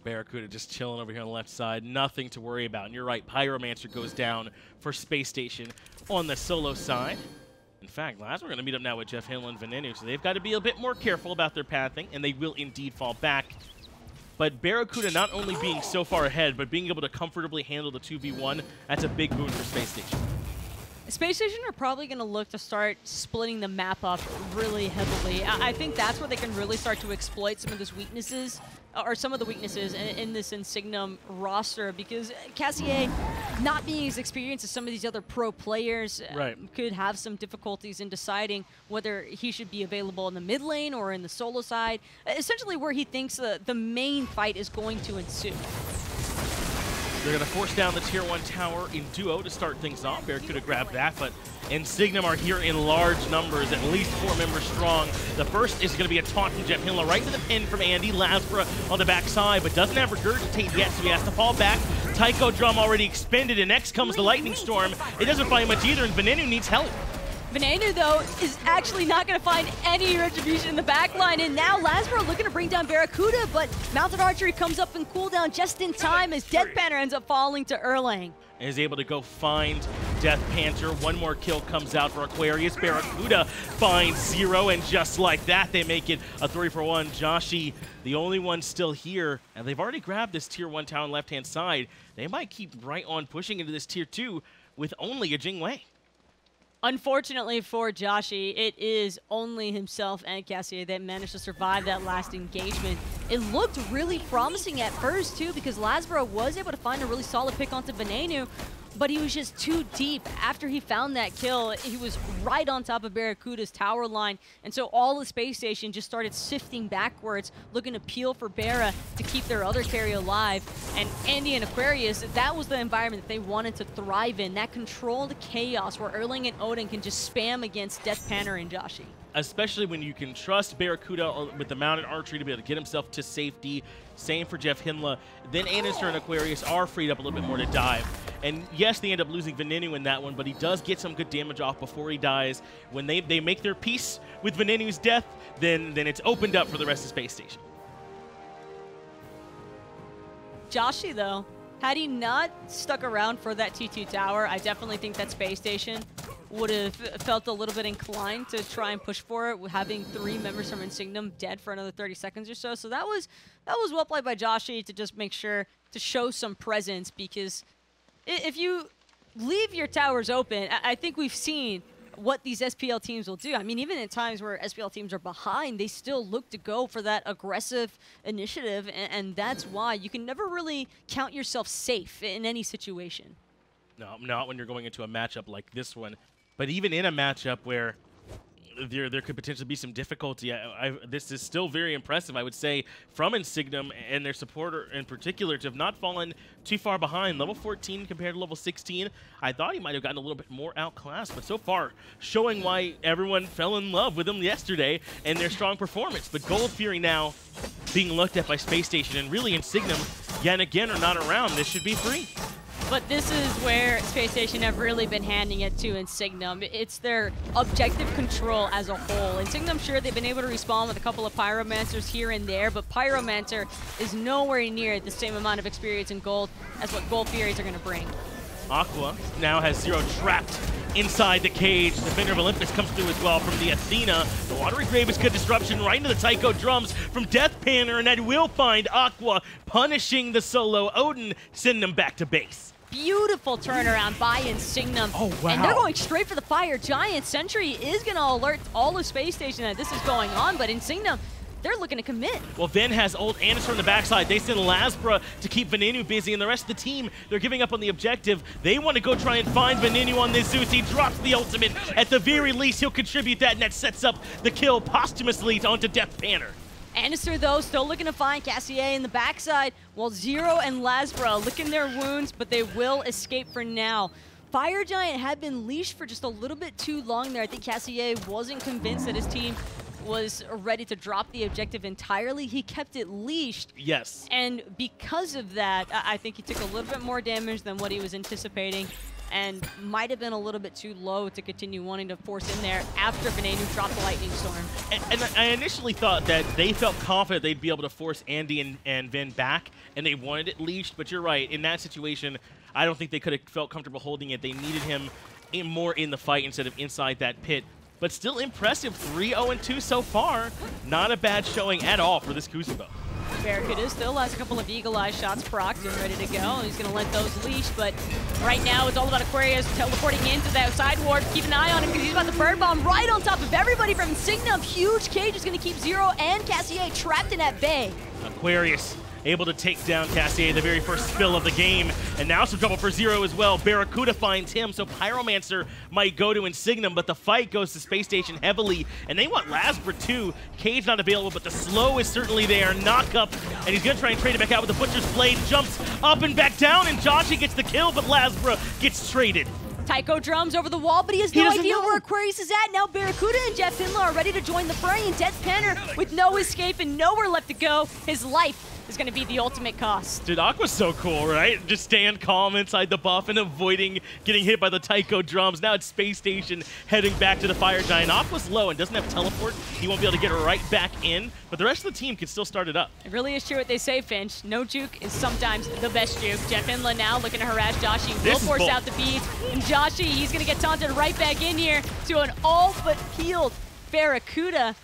BaRRaCCuDDa just chilling over here on the left side. Nothing to worry about. And you're right, Pyromancer goes down for Space Station on the solo side. In fact, LASBRA are going to meet up now with JeffHindla and Venenu, so they've got to be a bit more careful about their pathing, and they will indeed fall back. But BaRRaCCuDDa not only being so far ahead, but being able to comfortably handle the 2v1, that's a big boon for Space Station. Space Station are probably going to look to start splitting the map up really heavily. I think that's where they can really start to exploit some of those weaknesses, or some of the weaknesses in this Insignem roster, because Ksier, not being as experienced as some of these other pro players, could have some difficulties in deciding whether he should be available in the mid lane or in the solo side, essentially where he thinks the main fight is going to ensue. They're going to force down the Tier 1 tower in duo to start things off. BaRRaCCuDDa grabbed that, but Insignem are here in large numbers, at least 4 members strong. The first is going to be a taunt from JeffHindla right to the pin from Andy. LASBRA on the backside, but doesn't have Regurgitate yet, so he has to fall back. Taiko Drum already expended, and next comes the Lightning Storm. It doesn't find much either, and Venenu needs help. Venenu, though, is actually not going to find any retribution in the backline, and now LASBRA looking to bring down BaRRaCCuDDa, but Mounted Archery comes up in cooldown just in time as Deathpanter ends up falling to Erlang. And is able to go find Deathpanter. One more kill comes out for Aquarius. BaRRaCCuDDa finds Zearoe, and just like that, they make it a 3-for-1. Joshy, the only one still here, and they've already grabbed this Tier 1 town left-hand side. They might keep right on pushing into this Tier 2 with only a Jing Wei. Unfortunately for Joshy, it is only himself and Ksier that managed to survive that last engagement. It looked really promising at first, too, because LASBRA was able to find a really solid pick onto Venenu, but he was just too deep. After he found that kill, he was right on top of BaRRaCCuDDa's tower line, and so all the Space Station just started sifting backwards, looking to peel for BaRRa to keep their other carry alive. And Andy and Aquarius, that was the environment that they wanted to thrive in, that controlled chaos where Erlang and Odin can just spam against Deathpanter and Joshy. especially when you can trust BaRRaCCuDDa with the mounted archery to be able to get himself to safety. Same for JeffHindla. Then Andinster and Aquarius are freed up a little bit more to dive. And yes, they end up losing Venenu in that one, but he does get some good damage off before he dies. When they make their peace with Venenu's death, then it's opened up for the rest of Space Station. Joshy, though, had he not stuck around for that T2 tower, I definitely think that Space Station would have felt a little bit inclined to try and push for it, having 3 members from Insignem dead for another 30 seconds or so. So that was well played by Joshy to just make sure to show some presence, because if you leave your towers open, I think we've seen what these SPL teams will do. I mean, even in times where SPL teams are behind, they still look to go for that aggressive initiative, and that's why you can never really count yourself safe in any situation. No, not when you're going into a matchup like this one. But even in a matchup where there could potentially be some difficulty, this is still very impressive, I would say, from Insignem and their supporter in particular, to have not fallen too far behind. Level 14 compared to level 16, I thought he might have gotten a little bit more outclassed, but so far showing why everyone fell in love with him yesterday and their strong performance. But Gold Fury now being looked at by Space Station, and really Insignem yet again are not around. This should be free. But this is where Space Station have really been handing it to Insignem. It's their objective control as a whole. Insignem, sure, they've been able to respawn with a couple of Pyromancers here and there, but Pyromancer is nowhere near the same amount of experience in gold as what Gold Furies are going to bring. Aqua now has Zearoe trapped inside the cage. The Defender of Olympus comes through as well from the Athena. The Watery Grave is good disruption right into the Taiko drums from Deathpanter, and that will find Aqua punishing the solo Odin, sending them back to base. Beautiful turnaround by Insignem. Oh, wow. And they're going straight for the Fire Giant. Sentry is going to alert all of Space Station that this is going on, but Insignem, they're looking to commit. Well, Ven has old Andinster on the backside. They send LASBRA to keep Venenu busy, and the rest of the team, they're giving up on the objective. They want to go try and find Venenu on this Zeus. He drops the ultimate. At the very least, he'll contribute that, and that sets up the kill posthumously onto Deathpanter. Andinster, though, still looking to find Ksier in the backside, while Zearoe and LASBRA licking their wounds, but they will escape for now. Fire Giant had been leashed for just a little bit too long there. I think Ksier wasn't convinced that his team was ready to drop the objective entirely. He kept it leashed. Yes. And because of that, I think he took a little bit more damage than what he was anticipating, and might have been a little bit too low to continue wanting to force in there after Venenu dropped the Lightning Storm. And I initially thought that they felt confident they'd be able to force Andy and Ven back, and they wanted it leashed, but you're right. In that situation, I don't think they could have felt comfortable holding it. They needed him more in the fight instead of inside that pit. But still impressive, 3-0-2 so far. Not a bad showing at all for this Kuzenbo. BaRRaCCuDDa still has a couple of Eagle Eye shots procced and ready to go. He's going to let those leash, but right now it's all about Aquarius teleporting into that side ward. Keep an eye on him because he's about to bird bomb right on top of everybody from Insignem. Huge cage is going to keep Zearoe and Ksier trapped in that bay. Aquarius able to take down Ksier, the very first spill of the game. And now some trouble for Zearoe as well. BaRRaCCuDDa finds him, so Pyromancer might go to Insignem, but the fight goes to Space Station heavily, and they want LASBRA too. Cage not available, but the slow is certainly there. Knock up, and he's gonna try and trade it back out with the Butcher's Blade. Jumps up and back down, and Joshy gets the kill, but LASBRA gets traded. Taiko drums over the wall, but he has no idea where Aquarius is at. Now BaRRaCCuDDa and JeffHindla are ready to join the fray, and Deathpanter, with no escape and nowhere left to go, his life is going to be the ultimate cost. Dude, Aqua's so cool, right? Just staying calm inside the buff and avoiding getting hit by the Taiko drums. Now it's Space Station heading back to the Fire Giant. Aqua's low and doesn't have teleport. He won't be able to get right back in, but the rest of the team can still start it up. It really is true what they say, Finch. No juke is sometimes the best juke. JeffHindla now looking to harass Joshy. Will force out the beads, and Joshy, he's going to get taunted right back in here to an all but healed BaRRaCCuDDa.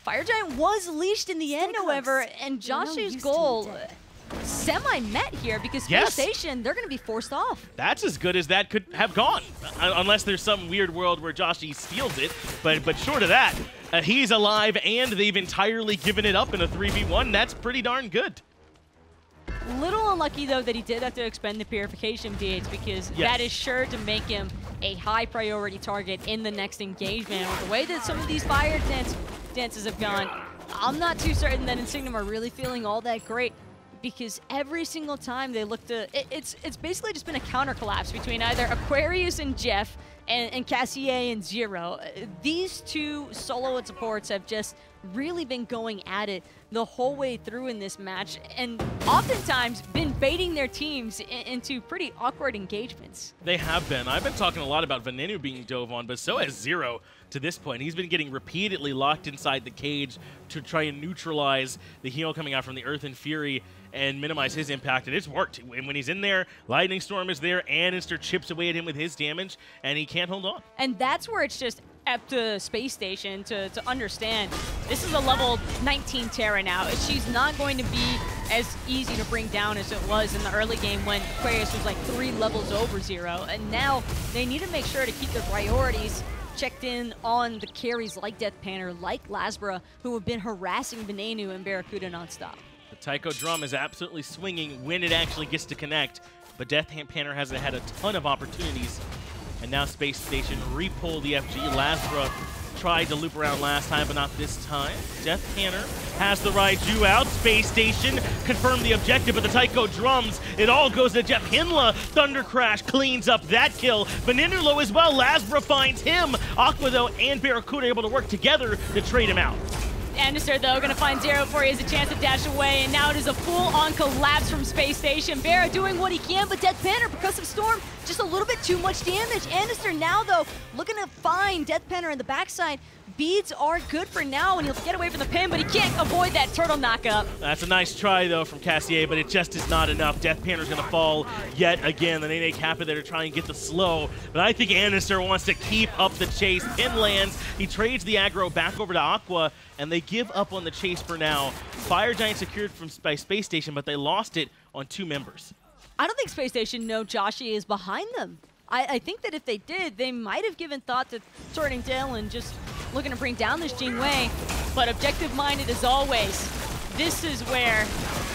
Fire Giant was leashed in the end, however, and Joshy's goal semi-met here because Space Station, they're going to be forced off. That's as good as that could have gone, unless there's some weird world where Joshy steals it. But short of that, he's alive, and they've entirely given it up in a 3v1. That's pretty darn good. Little unlucky, though, that he did have to expend the Purification Beads because that is sure to make him a high priority target in the next engagement. With the way that some of these fire dances have gone, I'm not too certain that Insignem are really feeling all that great, because every single time they look to, it's basically just been a counter collapse between either Aquarius and Jeff and Ksier and Zearoe. These two solo supports have just really been going at it the whole way through in this match, and oftentimes been baiting their teams into pretty awkward engagements. They have been. I've been talking a lot about Venenu being dove on, but so has Zearoe to this point. He's been getting repeatedly locked inside the cage to try and neutralize the heal coming out from the Earth and Fury and minimize his impact, and it's worked. And when he's in there, Lightning Storm is there, Andinster chips away at him with his damage, and he can't hold on. And that's where it's just up to Space Station to understand this is a level 19 Terra now. She's not going to be as easy to bring down as it was in the early game when Aquarius was like 3 levels over Zearoe. And now they need to make sure to keep their priorities checked in on the carries like Deathpanter, like LASBRA, who have been harassing Venenu and BaRRaCCuDDa nonstop. The Taiko drum is absolutely swinging when it actually gets to connect, but Deathpanter hasn't had a ton of opportunities. And now Space Station re-pull the FG. LASBRA tried to loop around last time, but not this time. Deathpanter has the Raijin out. Space Station confirmed the objective, but the Taiko drums, it all goes to JeffHindla. Thunder Crash cleans up that kill. Venenu low as well. LASBRA finds him. Aqua, though, and BaRRaCCuDDa able to work together to trade him out. Andinster, though, going to find Zearoe before he has a chance to dash away, and now it is a full-on collapse from Space Station. BaRRa doing what he can, but Deathpanter, Percussive Storm, just a little bit too much damage. Andinster now, though, looking to find Deathpanter in the backside. Beads are good for now, and he'll get away from the pin, but he can't avoid that turtle knockup. That's a nice try, though, from Ksier, but it just is not enough. Deathpanter's going to fall yet again. The Nene Kappa there to try and get the slow, but I think Andinster wants to keep up the chase. Pin lands. He trades the aggro back over to Aqua, and they give up on the chase for now. Fire Giant secured by Space Station, but they lost it on 2 members. I don't think Space Station know Joshy is behind them. I think that if they did, they might have given thought to sorting tail and just looking to bring down this Jing Wei, but objective-minded as always. This is where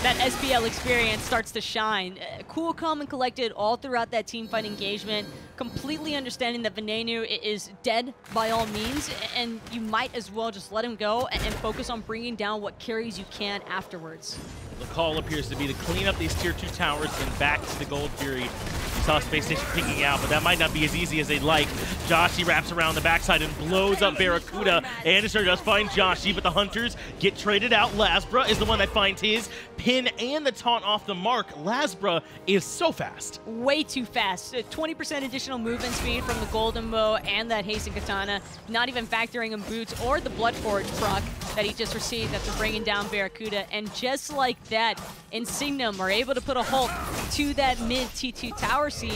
that SPL experience starts to shine. Cool, calm, and collected all throughout that team fight engagement, completely understanding that Venenu is dead by all means, and you might as well just let him go and focus on bringing down what carries you can afterwards. The call appears to be to clean up these tier 2 towers and back to the Gold Fury. You saw Space Station picking out, but that might not be as easy as they'd like. Joshy wraps around the backside and blows up BaRRaCCuDDa. Andinster does find Joshy, but the Hunters get traded out. LASBRA is the one that finds his pin and the taunt off the mark. LASBRA is so fast. Way too fast. 20% additional movement speed from the Golden Bow and that Hasten Katana, not even factoring in boots or the Bloodforge proc that he just received after bringing down BaRRaCCuDDa. And just like that, Insignem are able to put a halt to that mid T2 tower siege.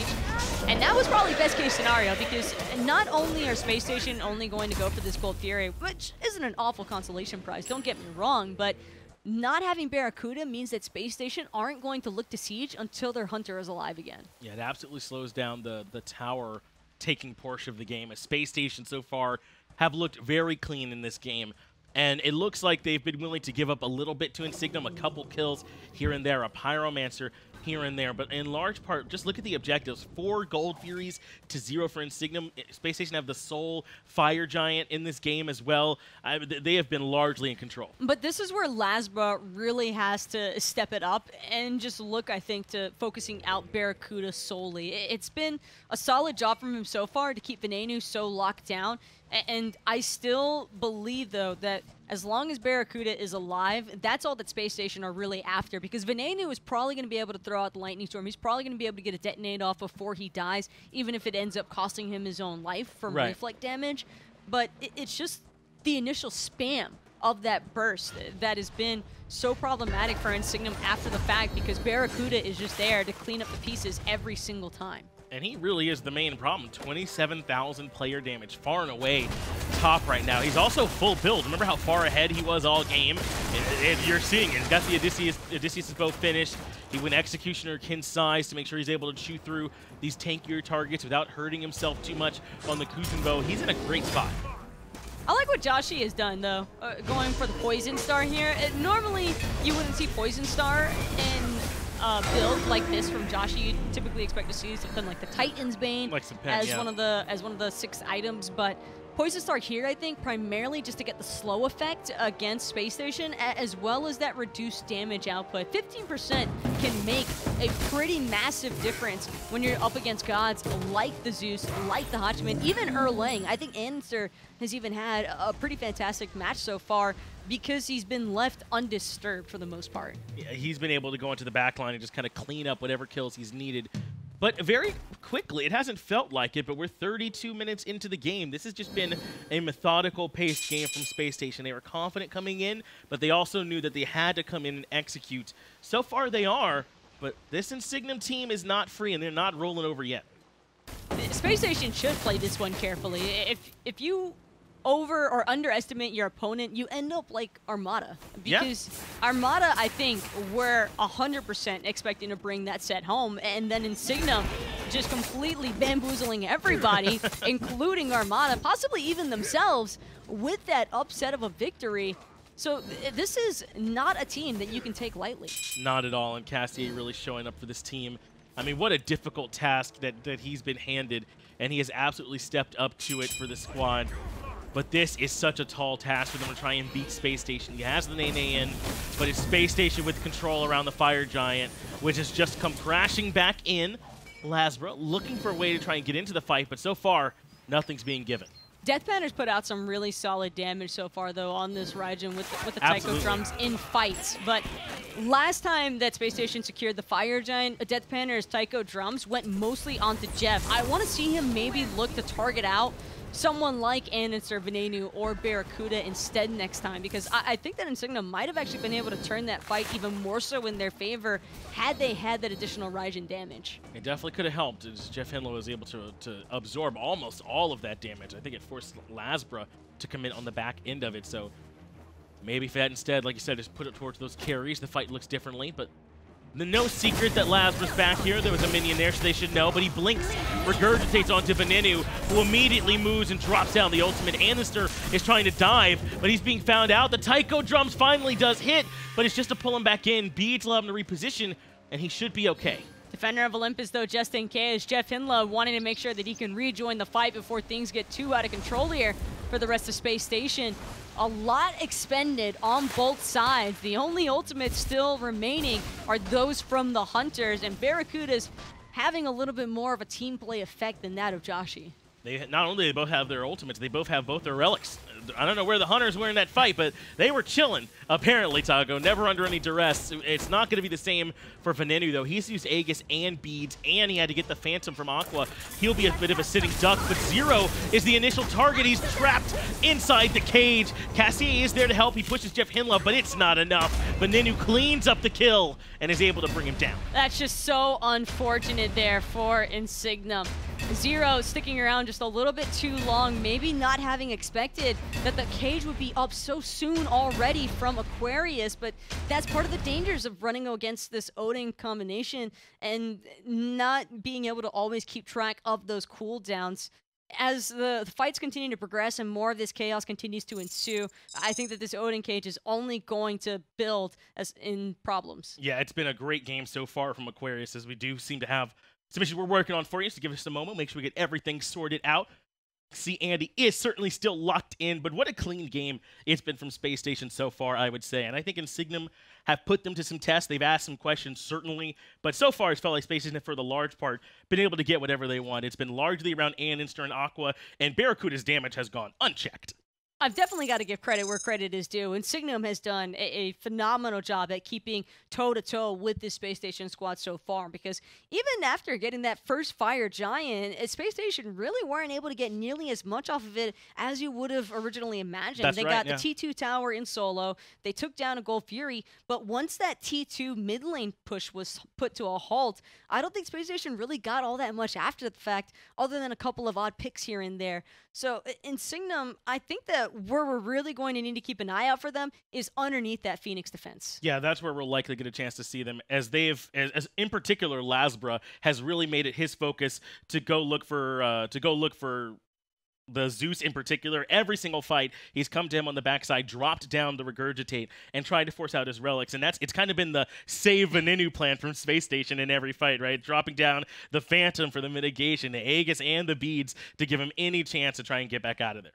And that was probably best case scenario, because not only are Space Station only going to go for this Gold Fury, which isn't an awful consolation prize, don't get me wrong, but not having BaRRaCCuDDa means that Space Station aren't going to look to siege until their Hunter is alive again. Yeah, it absolutely slows down the tower taking portion of the game, as Space Station so far have looked very clean in this game. And it looks like they've been willing to give up a little bit to Insignem, a couple kills here and there, a Pyromancer here and there. But in large part, just look at the objectives. 4 Gold Furies to 0 for Insignem. Space Station have the sole Fire Giant in this game as well. They have been largely in control. But this is where LASBRA really has to step it up and just look, I think, to focusing out BaRRaCCuDDa solely. It's been a solid job from him so far to keep Venenu so locked down. And I still believe, though, that as long as BaRRaCCuDDa is alive, that's all that Space Station are really after, because Venenu is probably going to be able to throw out the Lightning Storm. He's probably going to be able to get a detonate off before he dies, even if it ends up costing him his own life from reflect damage. But it's just the initial spam of that burst that has been so problematic for Insignem after the fact, because BaRRaCCuDDa is just there to clean up the pieces every single time. And he really is the main problem. 27,000 player damage, far and away top right now. He's also full build. Remember how far ahead he was all game? And you're seeing it. He's got the Odysseus bow finished. He went Executioner Kin size to make sure he's able to chew through these tankier targets without hurting himself too much on the Kuzenbo. He's in a great spot. I like what Joshy has done, though, going for the Poison Star here. Normally, you wouldn't see Poison Star in build like this from Joshy. You'd typically expect to see something like the Titan's Bane like some pen, as one of the 6 items, but Poison Star here, I think, primarily just to get the slow effect against Space Station, as well as that reduced damage output. 15% can make a pretty massive difference when you're up against gods like the Zeus, like the Hachiman, even Erlang. I think Andinster has even had a pretty fantastic match so far because he's been left undisturbed for the most part. Yeah, he's been able to go into the back line and just kind of clean up whatever kills he's needed. But very quickly, it hasn't felt like it, but we're 32 minutes into the game. This has just been a methodical paced game from Space Station. They were confident coming in, but they also knew that they had to come in and execute. So far they are, but this Insignem team is not free and they're not rolling over yet. Space Station should play this one carefully. If you over or underestimate your opponent, you end up like Armada. Because Armada, I think, we're 100% expecting to bring that set home, and then Insignem just completely bamboozling everybody, including Armada, possibly even themselves, with that upset of a victory. So this is not a team that you can take lightly. Not at all, and Ksier really showing up for this team. I mean, what a difficult task that he's been handed, and he has absolutely stepped up to it for the squad. But this is such a tall task for them to try and beat Space Station. He has the Nene in, but it's Space Station with control around the Fire Giant, which has just come crashing back in. LASBRA looking for a way to try and get into the fight, but so far, nothing's being given. Deathpanter's put out some really solid damage so far, though, on this Raijin with the Taiko drums in fights. But last time that Space Station secured the Fire Giant, Deathpanter's Taiko drums went mostly onto Jeff. I want to see him maybe look to target out someone like Andinster, Venenu, or BaRRaCCuDDa instead next time, because I think that Insignem might have actually been able to turn that fight even more so in their favor had they had that additional Raijin damage. It definitely could have helped as JeffHindla was able to absorb almost all of that damage. I think it forced LASBRA to come in on the back end of it, so maybe if that instead, like you said, just put it towards those carries, the fight looks differently, but no secret that LASBRA's back here. There was a minion there, so they should know, but he blinks, regurgitates onto Venenu, who immediately moves and drops down the ultimate. Andinster is trying to dive, but he's being found out. The Taiko drums finally does hit, but it's just to pull him back in. Beads allow him to reposition, and he should be okay. Defender of Olympus, though, just in case. JeffHindla wanting to make sure that he can rejoin the fight before things get too out of control here for the rest of Space Station. A lot expended on both sides. The only ultimates still remaining are those from the Hunters, and BaRRaCCuDDa's having a little bit more of a team play effect than that of Joshy. They not only they both have their ultimates, they both have both their relics. I don't know where the Hunters were in that fight, but they were chilling, apparently, Taco. Never under any duress. It's not going to be the same for Venenu, though. He's used Aegis and Beads, and he had to get the Phantom from Aqua. He'll be a bit of a sitting duck, but Zearoe is the initial target. He's trapped inside the cage. Ksier is there to help. He pushes JeffHindla, but it's not enough. Venenu cleans up the kill and is able to bring him down. That's just so unfortunate there for Insignem. Zearoe sticking around just a little bit too long, maybe not having expected that the cage would be up so soon already from Aquarius, but that's part of the dangers of running against this Odin combination and not being able to always keep track of those cooldowns. As the fights continue to progress and more of this chaos continues to ensue, I think that this Odin cage is only going to build as in problems. Yeah, it's been a great game so far from Aquarius, as we do seem to have some issues we're working on for you, so give us a moment, make sure we get everything sorted out. See, Andy is certainly still locked in, but what a clean game it's been from Space Station so far, I would say. And I think Insignem have put them to some tests. They've asked some questions, certainly. But so far, it's felt like Space Station, for the large part, been able to get whatever they want. It's been largely around Andinster and Aqua, and BaRRaCCuDDa's damage has gone unchecked. I've definitely got to give credit where credit is due. Insignem has done a phenomenal job at keeping toe-to-toe with this Space Station squad so far, because even after getting that first Fire Giant, Space Station really weren't able to get nearly as much off of it as you would have originally imagined. That's they right, got the T2 tower in solo, they took down a Gold Fury, but once that T2 mid lane push was put to a halt, I don't think Space Station really got all that much after the fact, other than a couple of odd picks here and there. So Insignem, I think that where we're really going to need to keep an eye out for them is underneath that Phoenix defense. Yeah, that's where we'll likely get a chance to see them, as they've, as in particular, LASBRA has really made it his focus to go look for the Zeus in particular. Every single fight, he's come to him on the backside, dropped down the regurgitate, and tried to force out his relics. And it's kind of been the save Venenu plan from Space Station in every fight, right? Dropping down the Phantom for the mitigation, the Aegis and the Beads to give him any chance to try and get back out of there.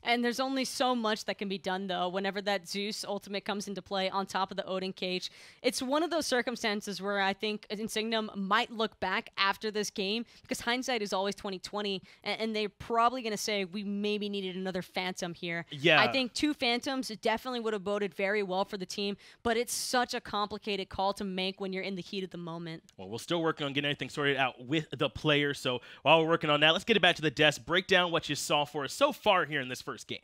And there's only so much that can be done, though, whenever that Zeus ultimate comes into play on top of the Odin cage. It's one of those circumstances where I think Insignem might look back after this game, because hindsight is always 20/20, and they're probably going to say, we maybe needed another Phantom here. Yeah. I think 2 Phantoms definitely would have boded very well for the team, but it's such a complicated call to make when you're in the heat of the moment. Well, we're still working on getting everything sorted out with the players, so while we're working on that, let's get it back to the desk, break down what you saw for us so far here in this first game.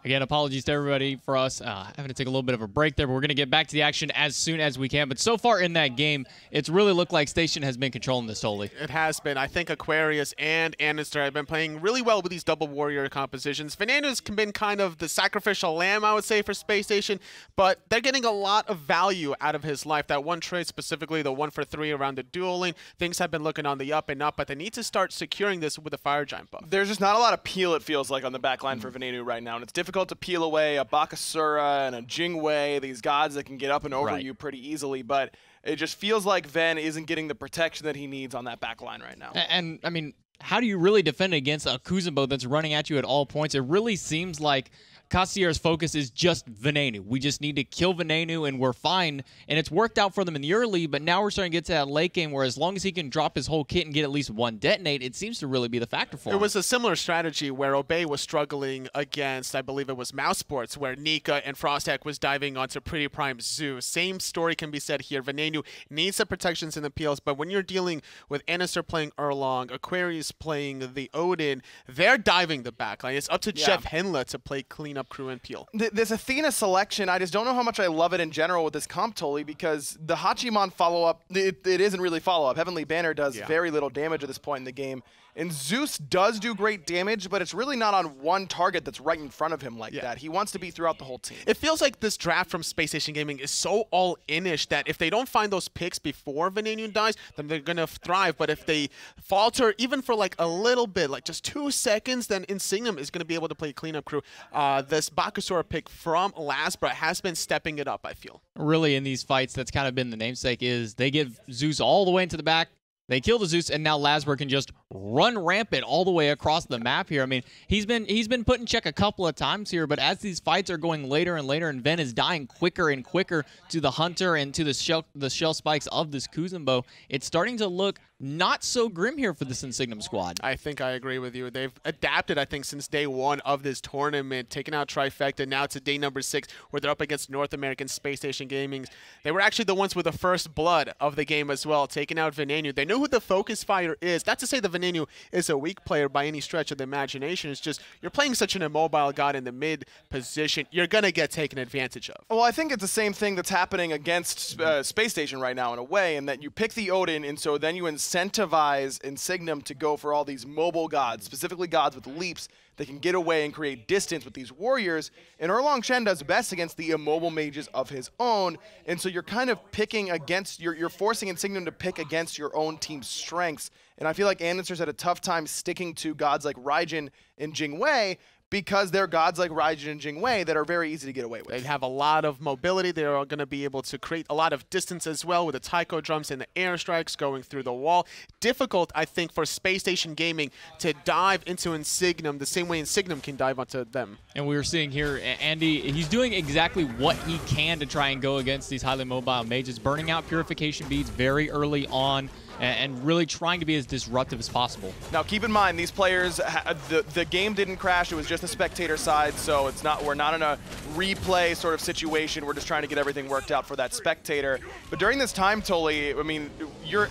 Again, apologies to everybody for us having to take a little bit of a break there, but we're going to get back to the action as soon as we can. But so far in that game, it's really looked like Station has been controlling this totally. It has been. I think Aquarius and Andinster have been playing really well with these double warrior compositions. Venenu's been kind of the sacrificial lamb, I would say, for Space Station, but they're getting a lot of value out of his life. That one trade, specifically the 1-for-3 around the dual lane, things have been looking on the up and up, but they need to start securing this with a Fire Giant buff. There's just not a lot of peel, it feels like, on the back line for Venenu right now, and it's difficult to peel away a Bakasura and a Jing, these gods that can get up and over you pretty easily, but it just feels like Ven isn't getting the protection that he needs on that back line right now. And I mean, how do you really defend against a Kuzenbo that's running at you at all points? It really seems like Ksier's focus is just Venenu. We just need to kill Venenu and we're fine. And it's worked out for them in the early, but now we're starting to get to that late game where as long as he can drop his whole kit and get at least one detonate, it seems to really be the factor for him. It was a similar strategy where Obey was struggling against, I believe it was Mouse Sports, where Nika and Frostheck was diving onto Pretty Prime Zeus. Same story can be said here. Venenu needs the protections and the peels, but when you're dealing with Andinster playing Erlang, Aquarius playing the Odin, they're diving the backline. It's up to JeffHindla to play clean up crew and peel. This Athena selection, I just don't know how much I love it in general with this comp Tully, because the Hachiman follow-up, it isn't really follow-up. Heavenly Banner does very little damage at this point in the game. And Zeus does do great damage, but it's really not on one target that's right in front of him like that. He wants to be throughout the whole team. It feels like this draft from Spacestation Gaming is so all-in-ish that if they don't find those picks before Venenu dies, then they're going to thrive. But if they falter even for like a little bit, like just 2 seconds, then Insignem is going to be able to play cleanup crew. This Bakasura pick from LASBRA has been stepping it up, I feel. Really, in these fights, that's kind of been the namesake, is they give Zeus all the way into the back, they kill the Zeus, and now LASBRA can just run rampant all the way across the map here. I mean, he's been put in check a couple of times here, but as these fights are going later and later, and Ven is dying quicker and quicker to the Hunter and to the shell spikes of this Kuzenbo, it's starting to look not so grim here for this Insignem squad. I think I agree with you. They've adapted, I think, since day one of this tournament, taking out Trifecta, now to day number 6, where they're up against North American Space Station Gaming. They were actually the ones with the first blood of the game as well, taking out Venenu. They know who the focus fire is. Not to say that Venenu is a weak player by any stretch of the imagination. It's just you're playing such an immobile god in the mid position, you're going to get taken advantage of. Well, I think it's the same thing that's happening against Space Station right now in a way, in that you pick the Odin, and so then you incentivize Insignem to go for all these mobile gods, specifically gods with leaps that can get away and create distance with these warriors. And Erlang Shen does best against the immobile mages of his own, and so you're kind of picking against, you're forcing Insignem to pick against your own team's strengths. And I feel like Andinster's had a tough time sticking to gods like Raijin and Jing, because they're gods like Raijin and Jing that are very easy to get away with. They have a lot of mobility. They're going to be able to create a lot of distance as well with the taiko drums and the airstrikes going through the wall. Difficult, I think, for Space Station Gaming to dive into Insignem the same way Insignem can dive onto them. And we were seeing here, Andy, he's doing exactly what he can to try and go against these highly mobile mages, burning out purification beads very early on, and really trying to be as disruptive as possible. Now, keep in mind, these players, the game didn't crash. It was just the spectator side, so we're not in a replay sort of situation. We're just trying to get everything worked out for that spectator. But during this time, Tully, I mean,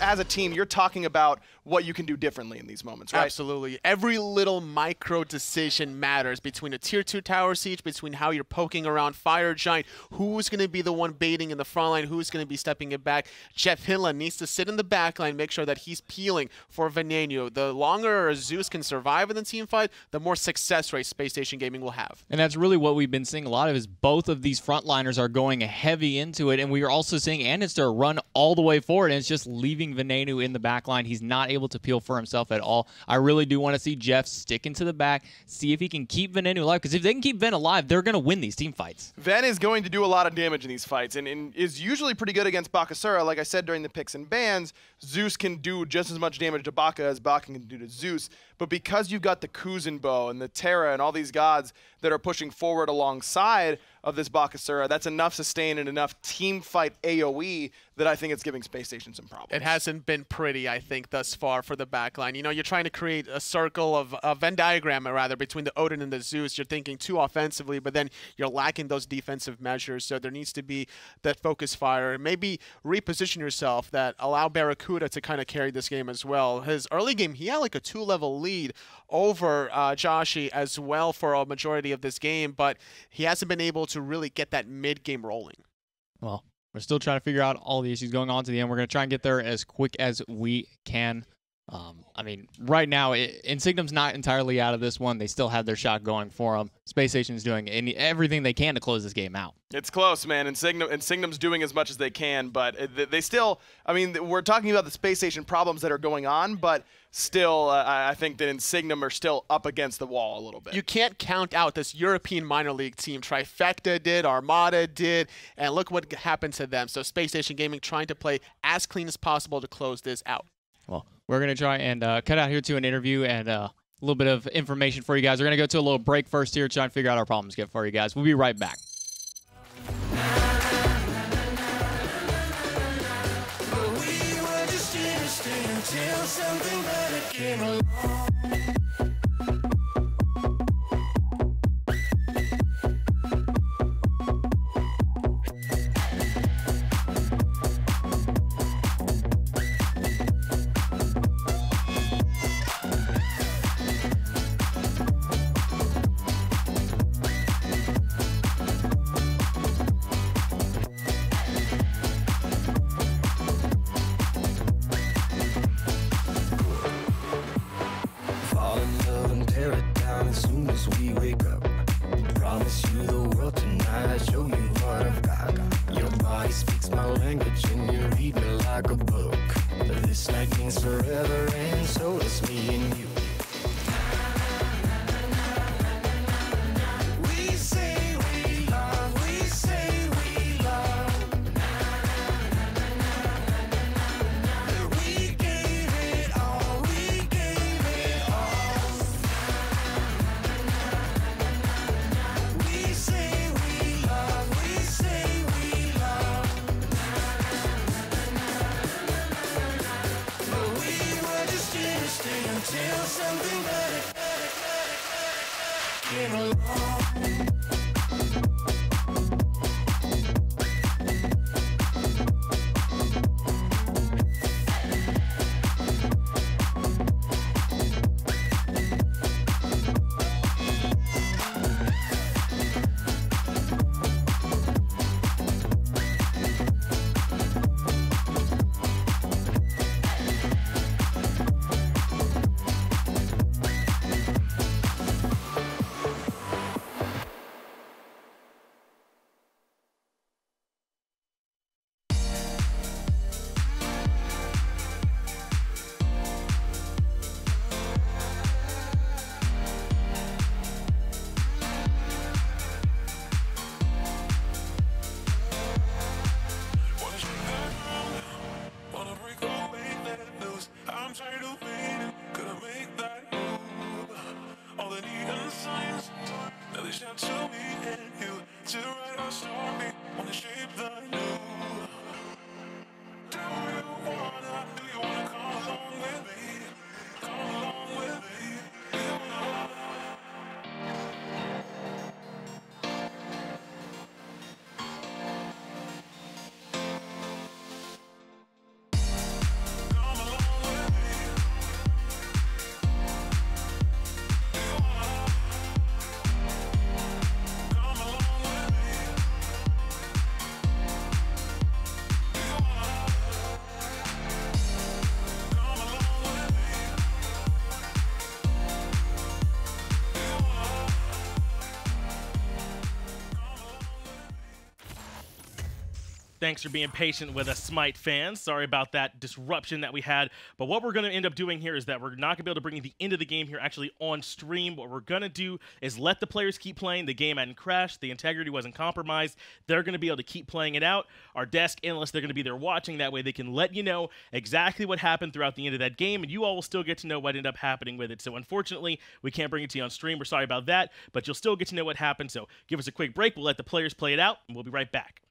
as a team, you're talking about what you can do differently in these moments, right? Absolutely. Every little micro decision matters between a tier 2 tower siege, between how you're poking around Fire Giant, who's going to be the one baiting in the front line, who's going to be stepping it back. JeffHindla needs to sit in the back line, make sure that he's peeling for Venenu. The longer Zeus can survive in the team fight, the more success rate Space Station Gaming will have. And that's really what we've been seeing a lot of, is both of these frontliners are going heavy into it, and we are also seeing Andinster run all the way forward, and it's just leaving Venenu in the back line. He's not able to peel for himself at all. I really do want to see Jeff stick into the back, see if he can keep Venenu alive, because if they can keep Ven alive, they're going to win these team fights. Ven is going to do a lot of damage in these fights, and is usually pretty good against Bakasura. Like I said during the picks and bans, Zeus Zeus can do just as much damage to Baka as Baka can do to Zeus, but because you've got the Kuzenbo and the Terra and all these gods that are pushing forward alongside of this Bakasura, that's enough sustain and enough team fight AoE that I think it's giving Spacestation some problems. It hasn't been pretty, I think, thus far for the backline. You know, you're trying to create a circle of a Venn diagram, rather, between the Odin and the Zeus. You're thinking too offensively, but then you're lacking those defensive measures, so there needs to be that focus fire. Maybe reposition yourself that allow BaRRaCCuDDa to kind of carry this game as well. His early game, he had like a 2-level lead over Joshy as well for a majority of this game, but he hasn't been able to really get that mid-game rolling. Well, we're still trying to figure out all the issues going on to the end. We're going to try and get there as quick as we can. I mean, right now, Insignem's not entirely out of this one. They still have their shot going for them. Spacestation's doing everything they can to close this game out. It's close, man. Insignem's doing as much as they can, but they still, I mean, we're talking about the Spacestation problems that are going on, but still, I think that Insignem are still up against the wall a little bit. You can't count out this European minor league team. Trifecta did, Armada did, and look what happened to them. So Spacestation Gaming trying to play as clean as possible to close this out. Well, we're going to try and cut out here to an interview and a little bit of information for you guys. We're going to go to a little break first here, try and figure out our problems good for you guys. We'll be right back. Thanks for being patient with us, Smite fans. Sorry about that disruption that we had. But what we're going to end up doing here is that we're not going to be able to bring you the end of the game here actually on stream. What we're going to do is let the players keep playing. The game hadn't crashed. The integrity wasn't compromised. They're going to be able to keep playing it out. Our desk analysts, they're going to be there watching. That way they can let you know exactly what happened throughout the end of that game, and you all will still get to know what ended up happening with it. So unfortunately, we can't bring it to you on stream. We're sorry about that, but you'll still get to know what happened. So give us a quick break. We'll let the players play it out, and we'll be right back.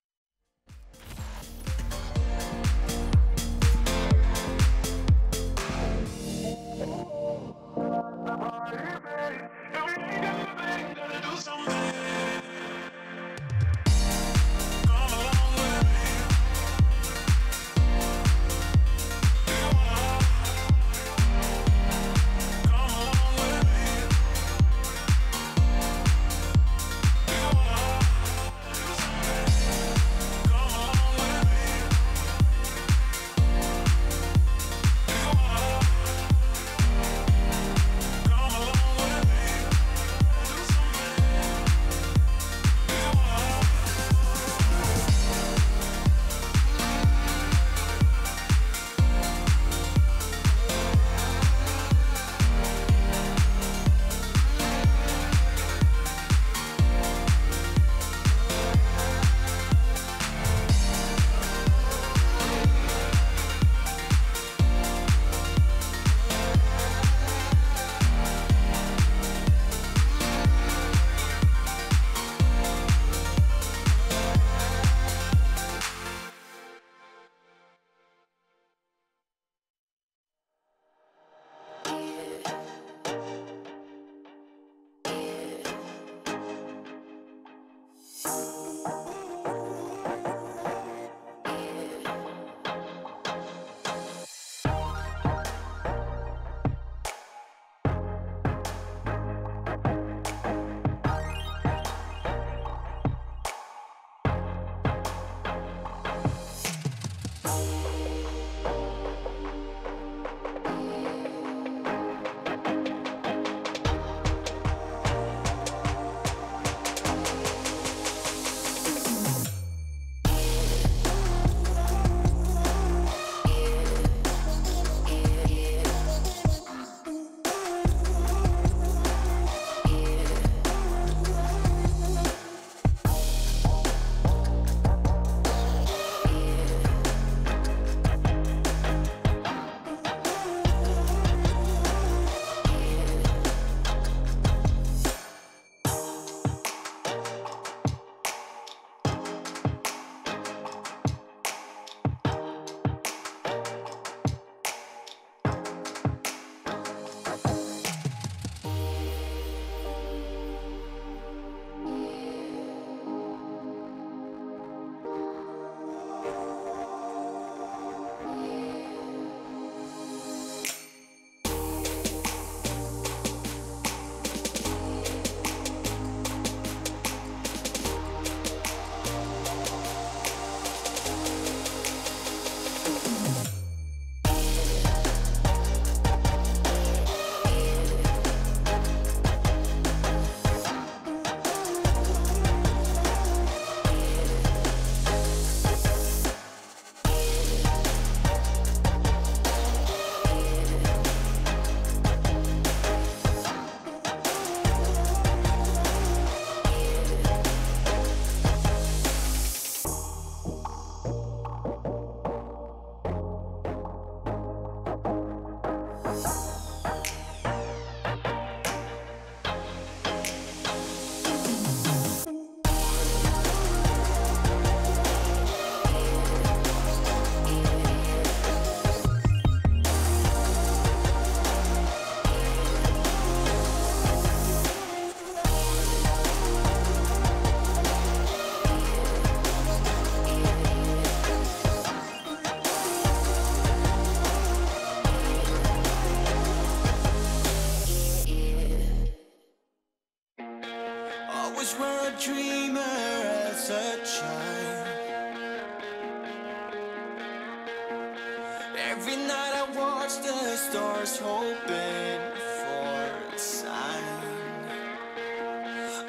Every night I watch the stars hoping for a sign.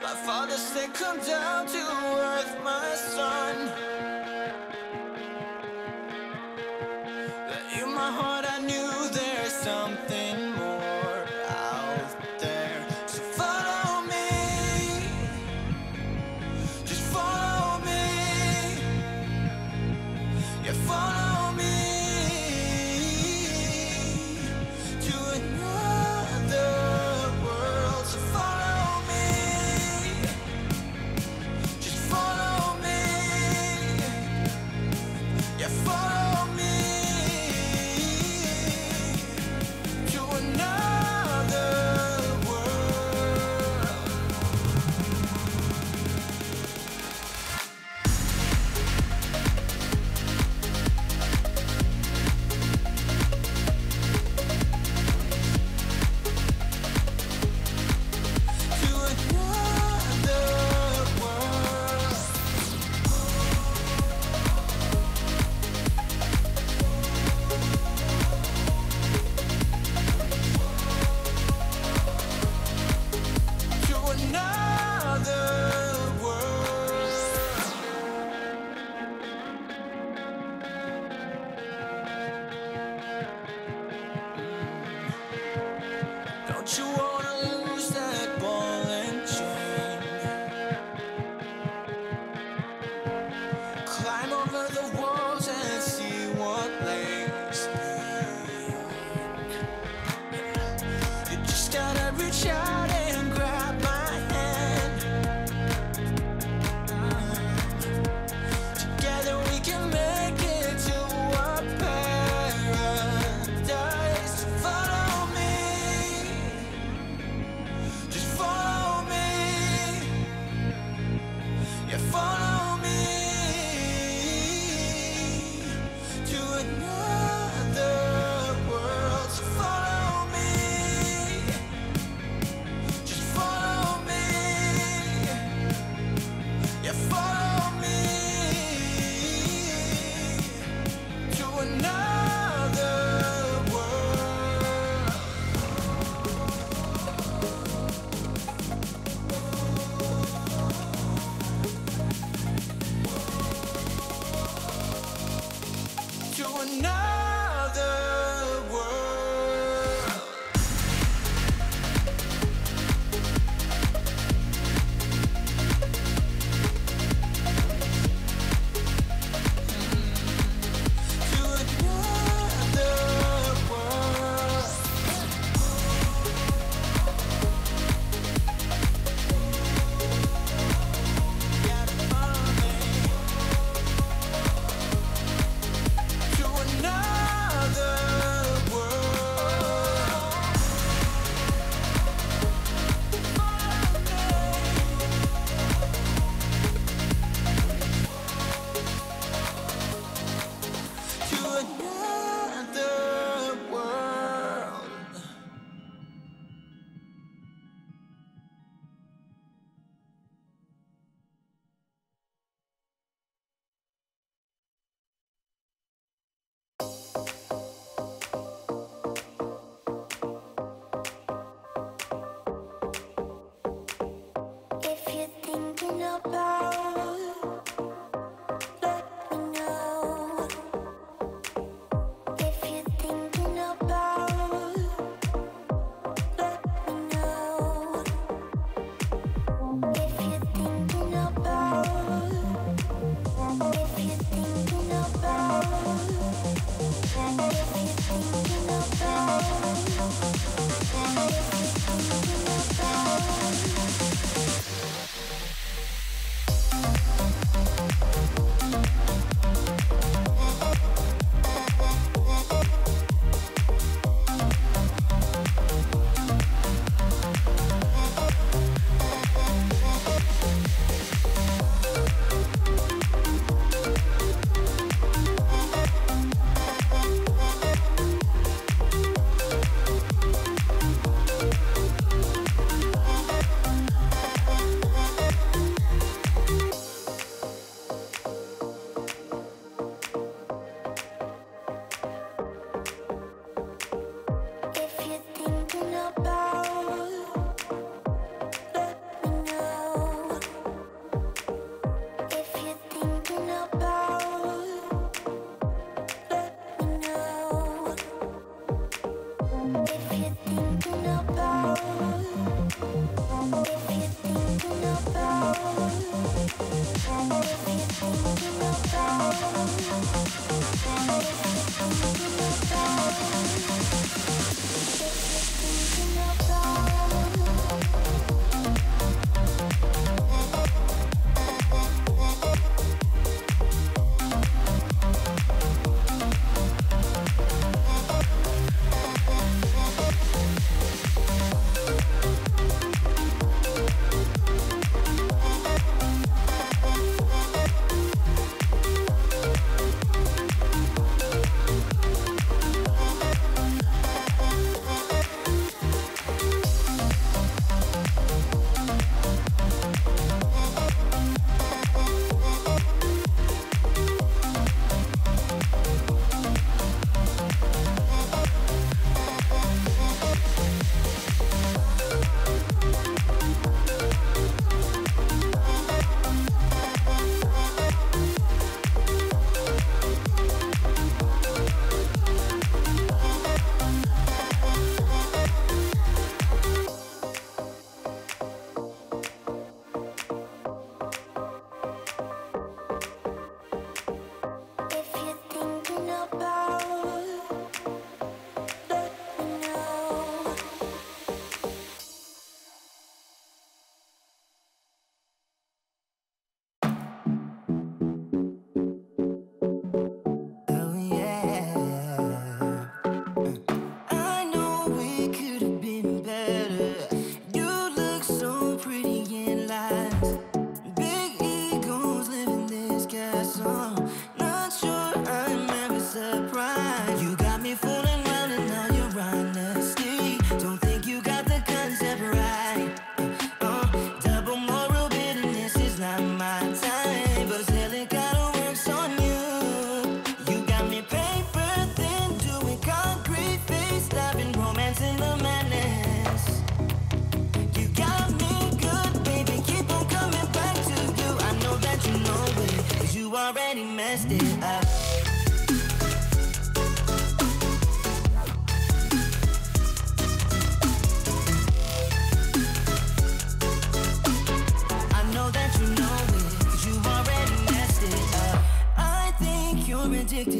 My father said, come down to earth, my son. something more out there. So follow me, just follow me, yeah, follow me to another world. So follow me, just follow me, yeah, follow me to another world. To another world. To another world. Don't you wanna lose that ball and chain? Climb over the walls and see what lays beyond. You just gotta reach out and grab my hand. Together we can make it to a paradise. Follow me, just follow me, yeah, follow me to another world. So follow me, just follow me, yeah, follow me to another world. To another world. To another world. Gotta follow me to another world. To another world. If you're thinking about, let me know.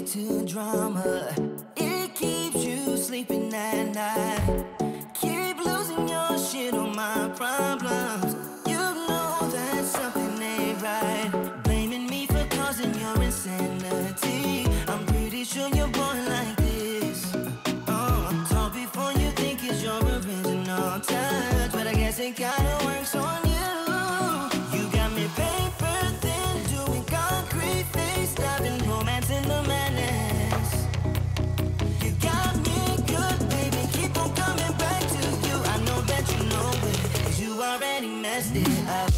way to drama. It keeps you sleeping at night. Keep losing your shit on my problems. You know that something ain't right. Blaming me for causing your insanity. I'm pretty sure you're born like this. Talk before you think it's your original touch, but I guess it kinda works on you. You got me paper thin, doing concrete face, stopping romance in the madness. You got me good, baby, keep on coming back to you. I know that you know it, 'cause you already messed it up.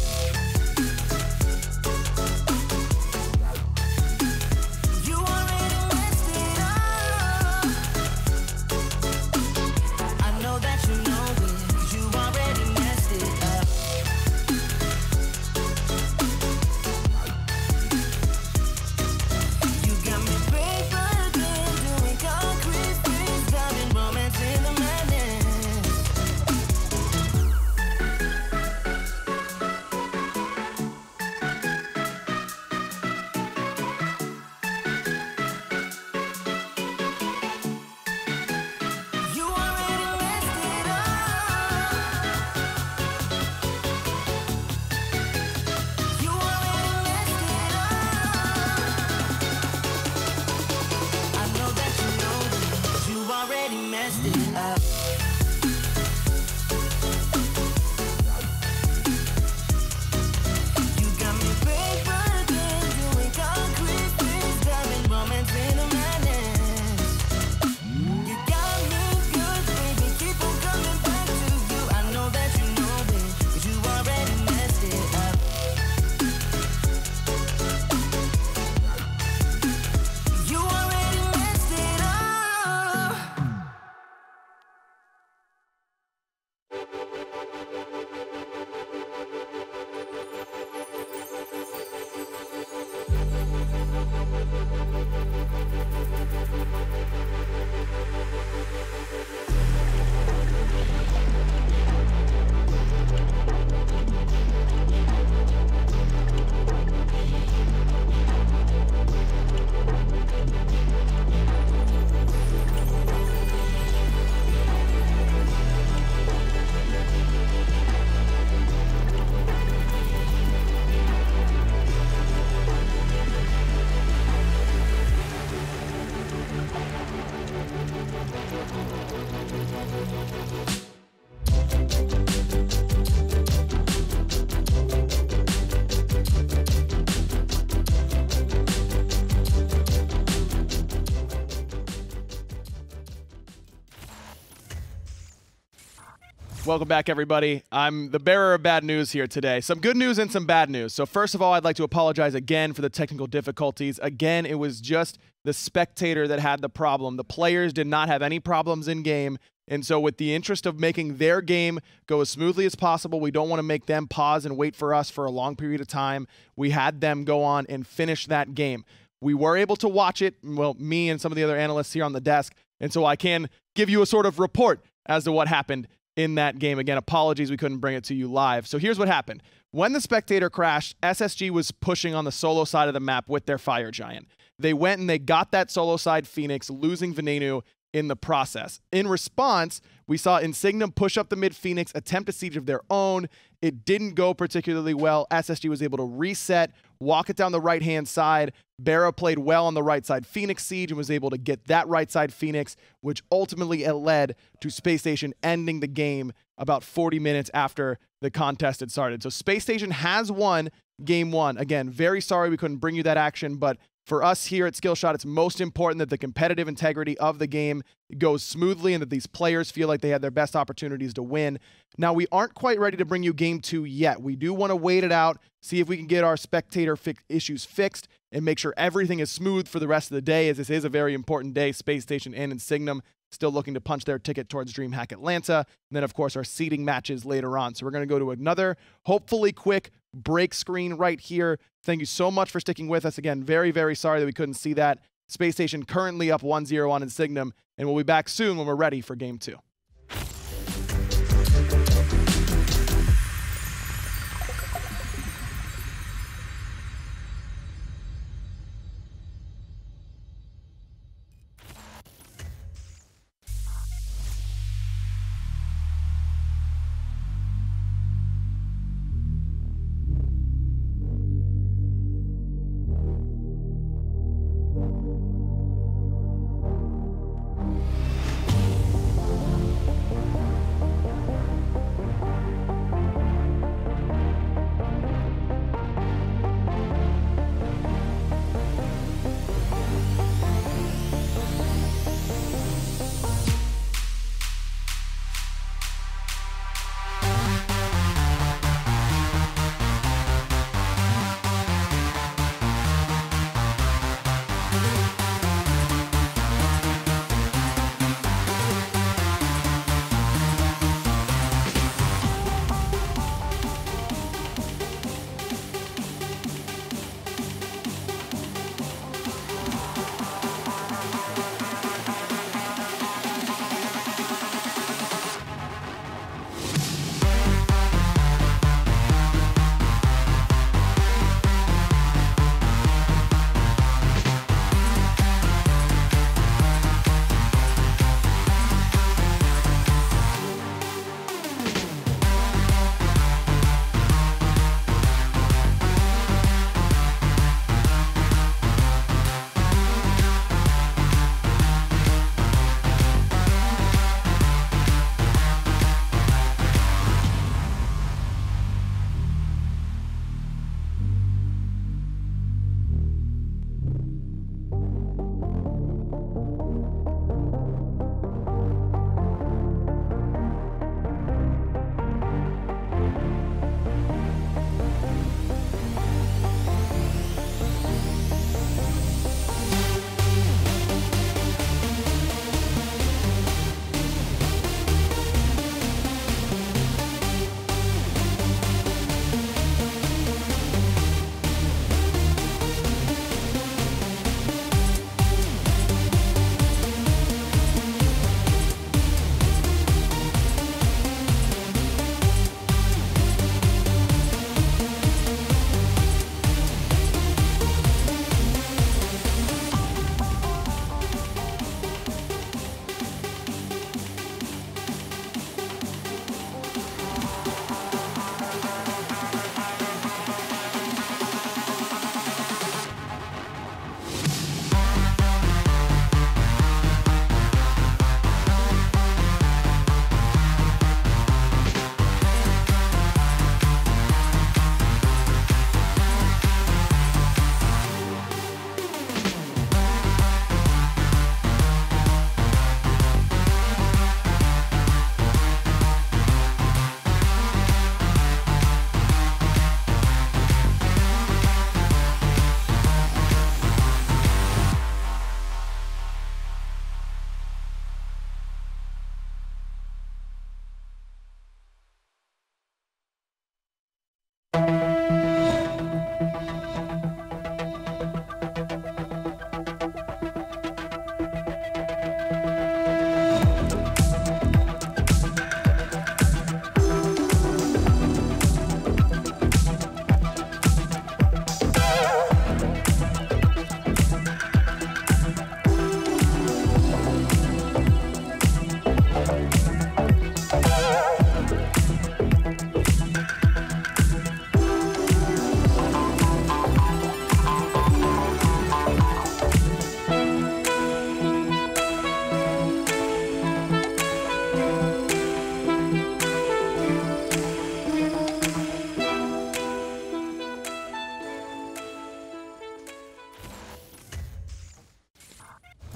Welcome back, everybody. I'm the bearer of bad news here today. Some good news and some bad news. So first of all, I'd like to apologize again for the technical difficulties. Again, it was just the spectator that had the problem. The players did not have any problems in game. And so with the interest of making their game go as smoothly as possible, we don't want to make them pause and wait for us for a long period of time. We had them go on and finish that game. We were able to watch it, well, me and some of the other analysts here on the desk. And so I can give you a sort of report as to what happened in that game. Again, apologies we couldn't bring it to you live. So here's what happened. When the spectator crashed, SSG was pushing on the solo side of the map with their Fire Giant. They went and they got that solo side Phoenix, losing Venenu in the process. In response, we saw Insignem push up the mid Phoenix, attempt a siege of their own. It didn't go particularly well. SSG was able to reset, walk it down the right-hand side. BaRRaCCuDDa played well on the right side Phoenix siege and was able to get that right side Phoenix, which ultimately led to Spacestation ending the game about 40 minutes after the contest had started. So Spacestation has won game one. Again, very sorry we couldn't bring you that action, but for us here at Skillshot, it's most important that the competitive integrity of the game goes smoothly and that these players feel like they had their best opportunities to win. Now, we aren't quite ready to bring you game two yet. We do want to wait it out, see if we can get our spectator issues fixed and make sure everything is smooth for the rest of the day, as this is a very important day. Spacestation and Insignem still looking to punch their ticket towards DreamHack Atlanta. And then, of course, our seeding matches later on. So we're going to go to another, hopefully quick break screen right here. Thank you so much for sticking with us. Again, very, very sorry that we couldn't see that. Spacestation currently up 1-0 on Insignem, and we'll be back soon when we're ready for game two.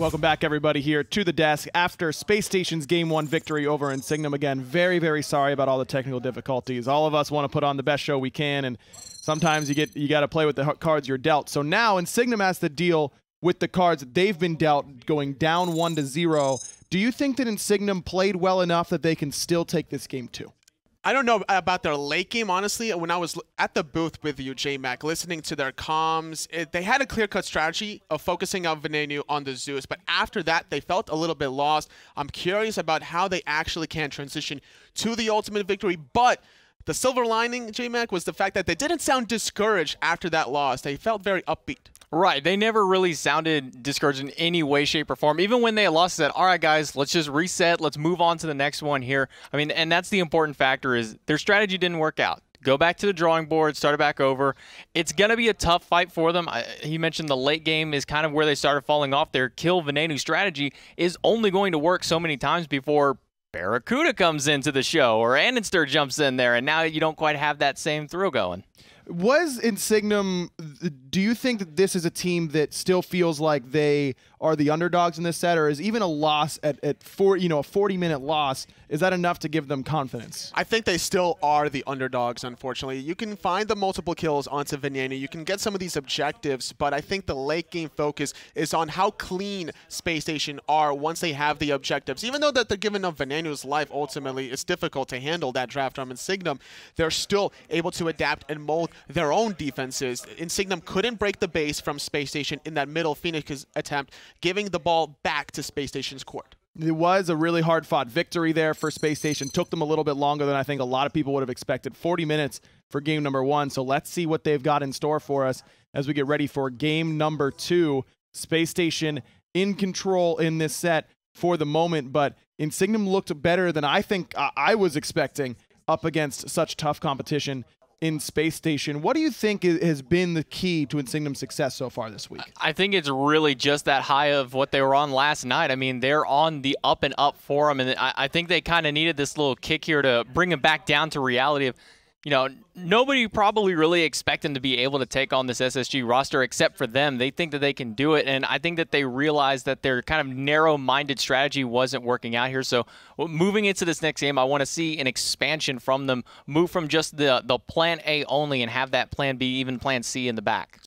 Welcome back, everybody, here to the desk after Space Station's Game 1 victory over Insignem. Again, very, very sorry about all the technical difficulties. All of us want to put on the best show we can, and sometimes you got to play with the cards you're dealt. So now Insignem has to deal with the cards that they've been dealt, going down 1-0. Do you think that Insignem played well enough that they can still take this game 2? I don't know about their late game, honestly. When I was at the booth with you, J-Mac, listening to their comms, they had a clear-cut strategy of focusing on Venenu on the Zeus, but after that, they felt a little bit lost. I'm curious about how they actually can transition to the ultimate victory, but the silver lining, J-Mac, was the fact that they didn't sound discouraged after that loss. They felt very upbeat. Right. They never really sounded discouraged in any way, shape, or form. Even when they lost, said, all right, guys, let's just reset. Let's move on to the next one here. I mean, and that's the important factor is their strategy didn't work out. Go back to the drawing board, start it back over. It's going to be a tough fight for them. He mentioned the late game is kind of where they started falling off. Their kill Venenu strategy is only going to work so many times before BaRRaCCuDDa comes into the show or Andinster jumps in there, and now you don't quite have that same thrill going. Was Insignem, do you think that this is a team that still feels like they are the underdogs in this set, or is even a loss at a 40-minute loss, is that enough to give them confidence? I think they still are the underdogs, unfortunately. You can find the multiple kills onto Veneno. You can get some of these objectives, but I think the late game focus is on how clean Space Station are once they have the objectives. Even though that they're giving up Venenu's life, ultimately, it's difficult to handle that draft from Insignem. They're still able to adapt and mold their own defenses. Insignem couldn't break the base from Space Station in that middle Phoenix attempt, giving the ball back to Space Station's court. It was a really hard-fought victory there for Space Station. Took them a little bit longer than I think a lot of people would have expected. 40 minutes for game number 1, so let's see what they've got in store for us as we get ready for game number 2. Space Station in control in this set for the moment, but Insignem looked better than I think I was expecting up against such tough competition in Space Station. What do you think has been the key to Insignem's success so far this week? I think it's really just that high of what they were on last night. I mean, they're on the up and up for them, and I think they kind of needed this little kick here to bring them back down to reality of, nobody probably really expect them to be able to take on this SSG roster except for them. They think that they can do it, and I think that they realized that their kind of narrow-minded strategy wasn't working out here. So moving into this next game, I want to see an expansion from them, move from just the plan A only and have that plan B, even plan C in the back.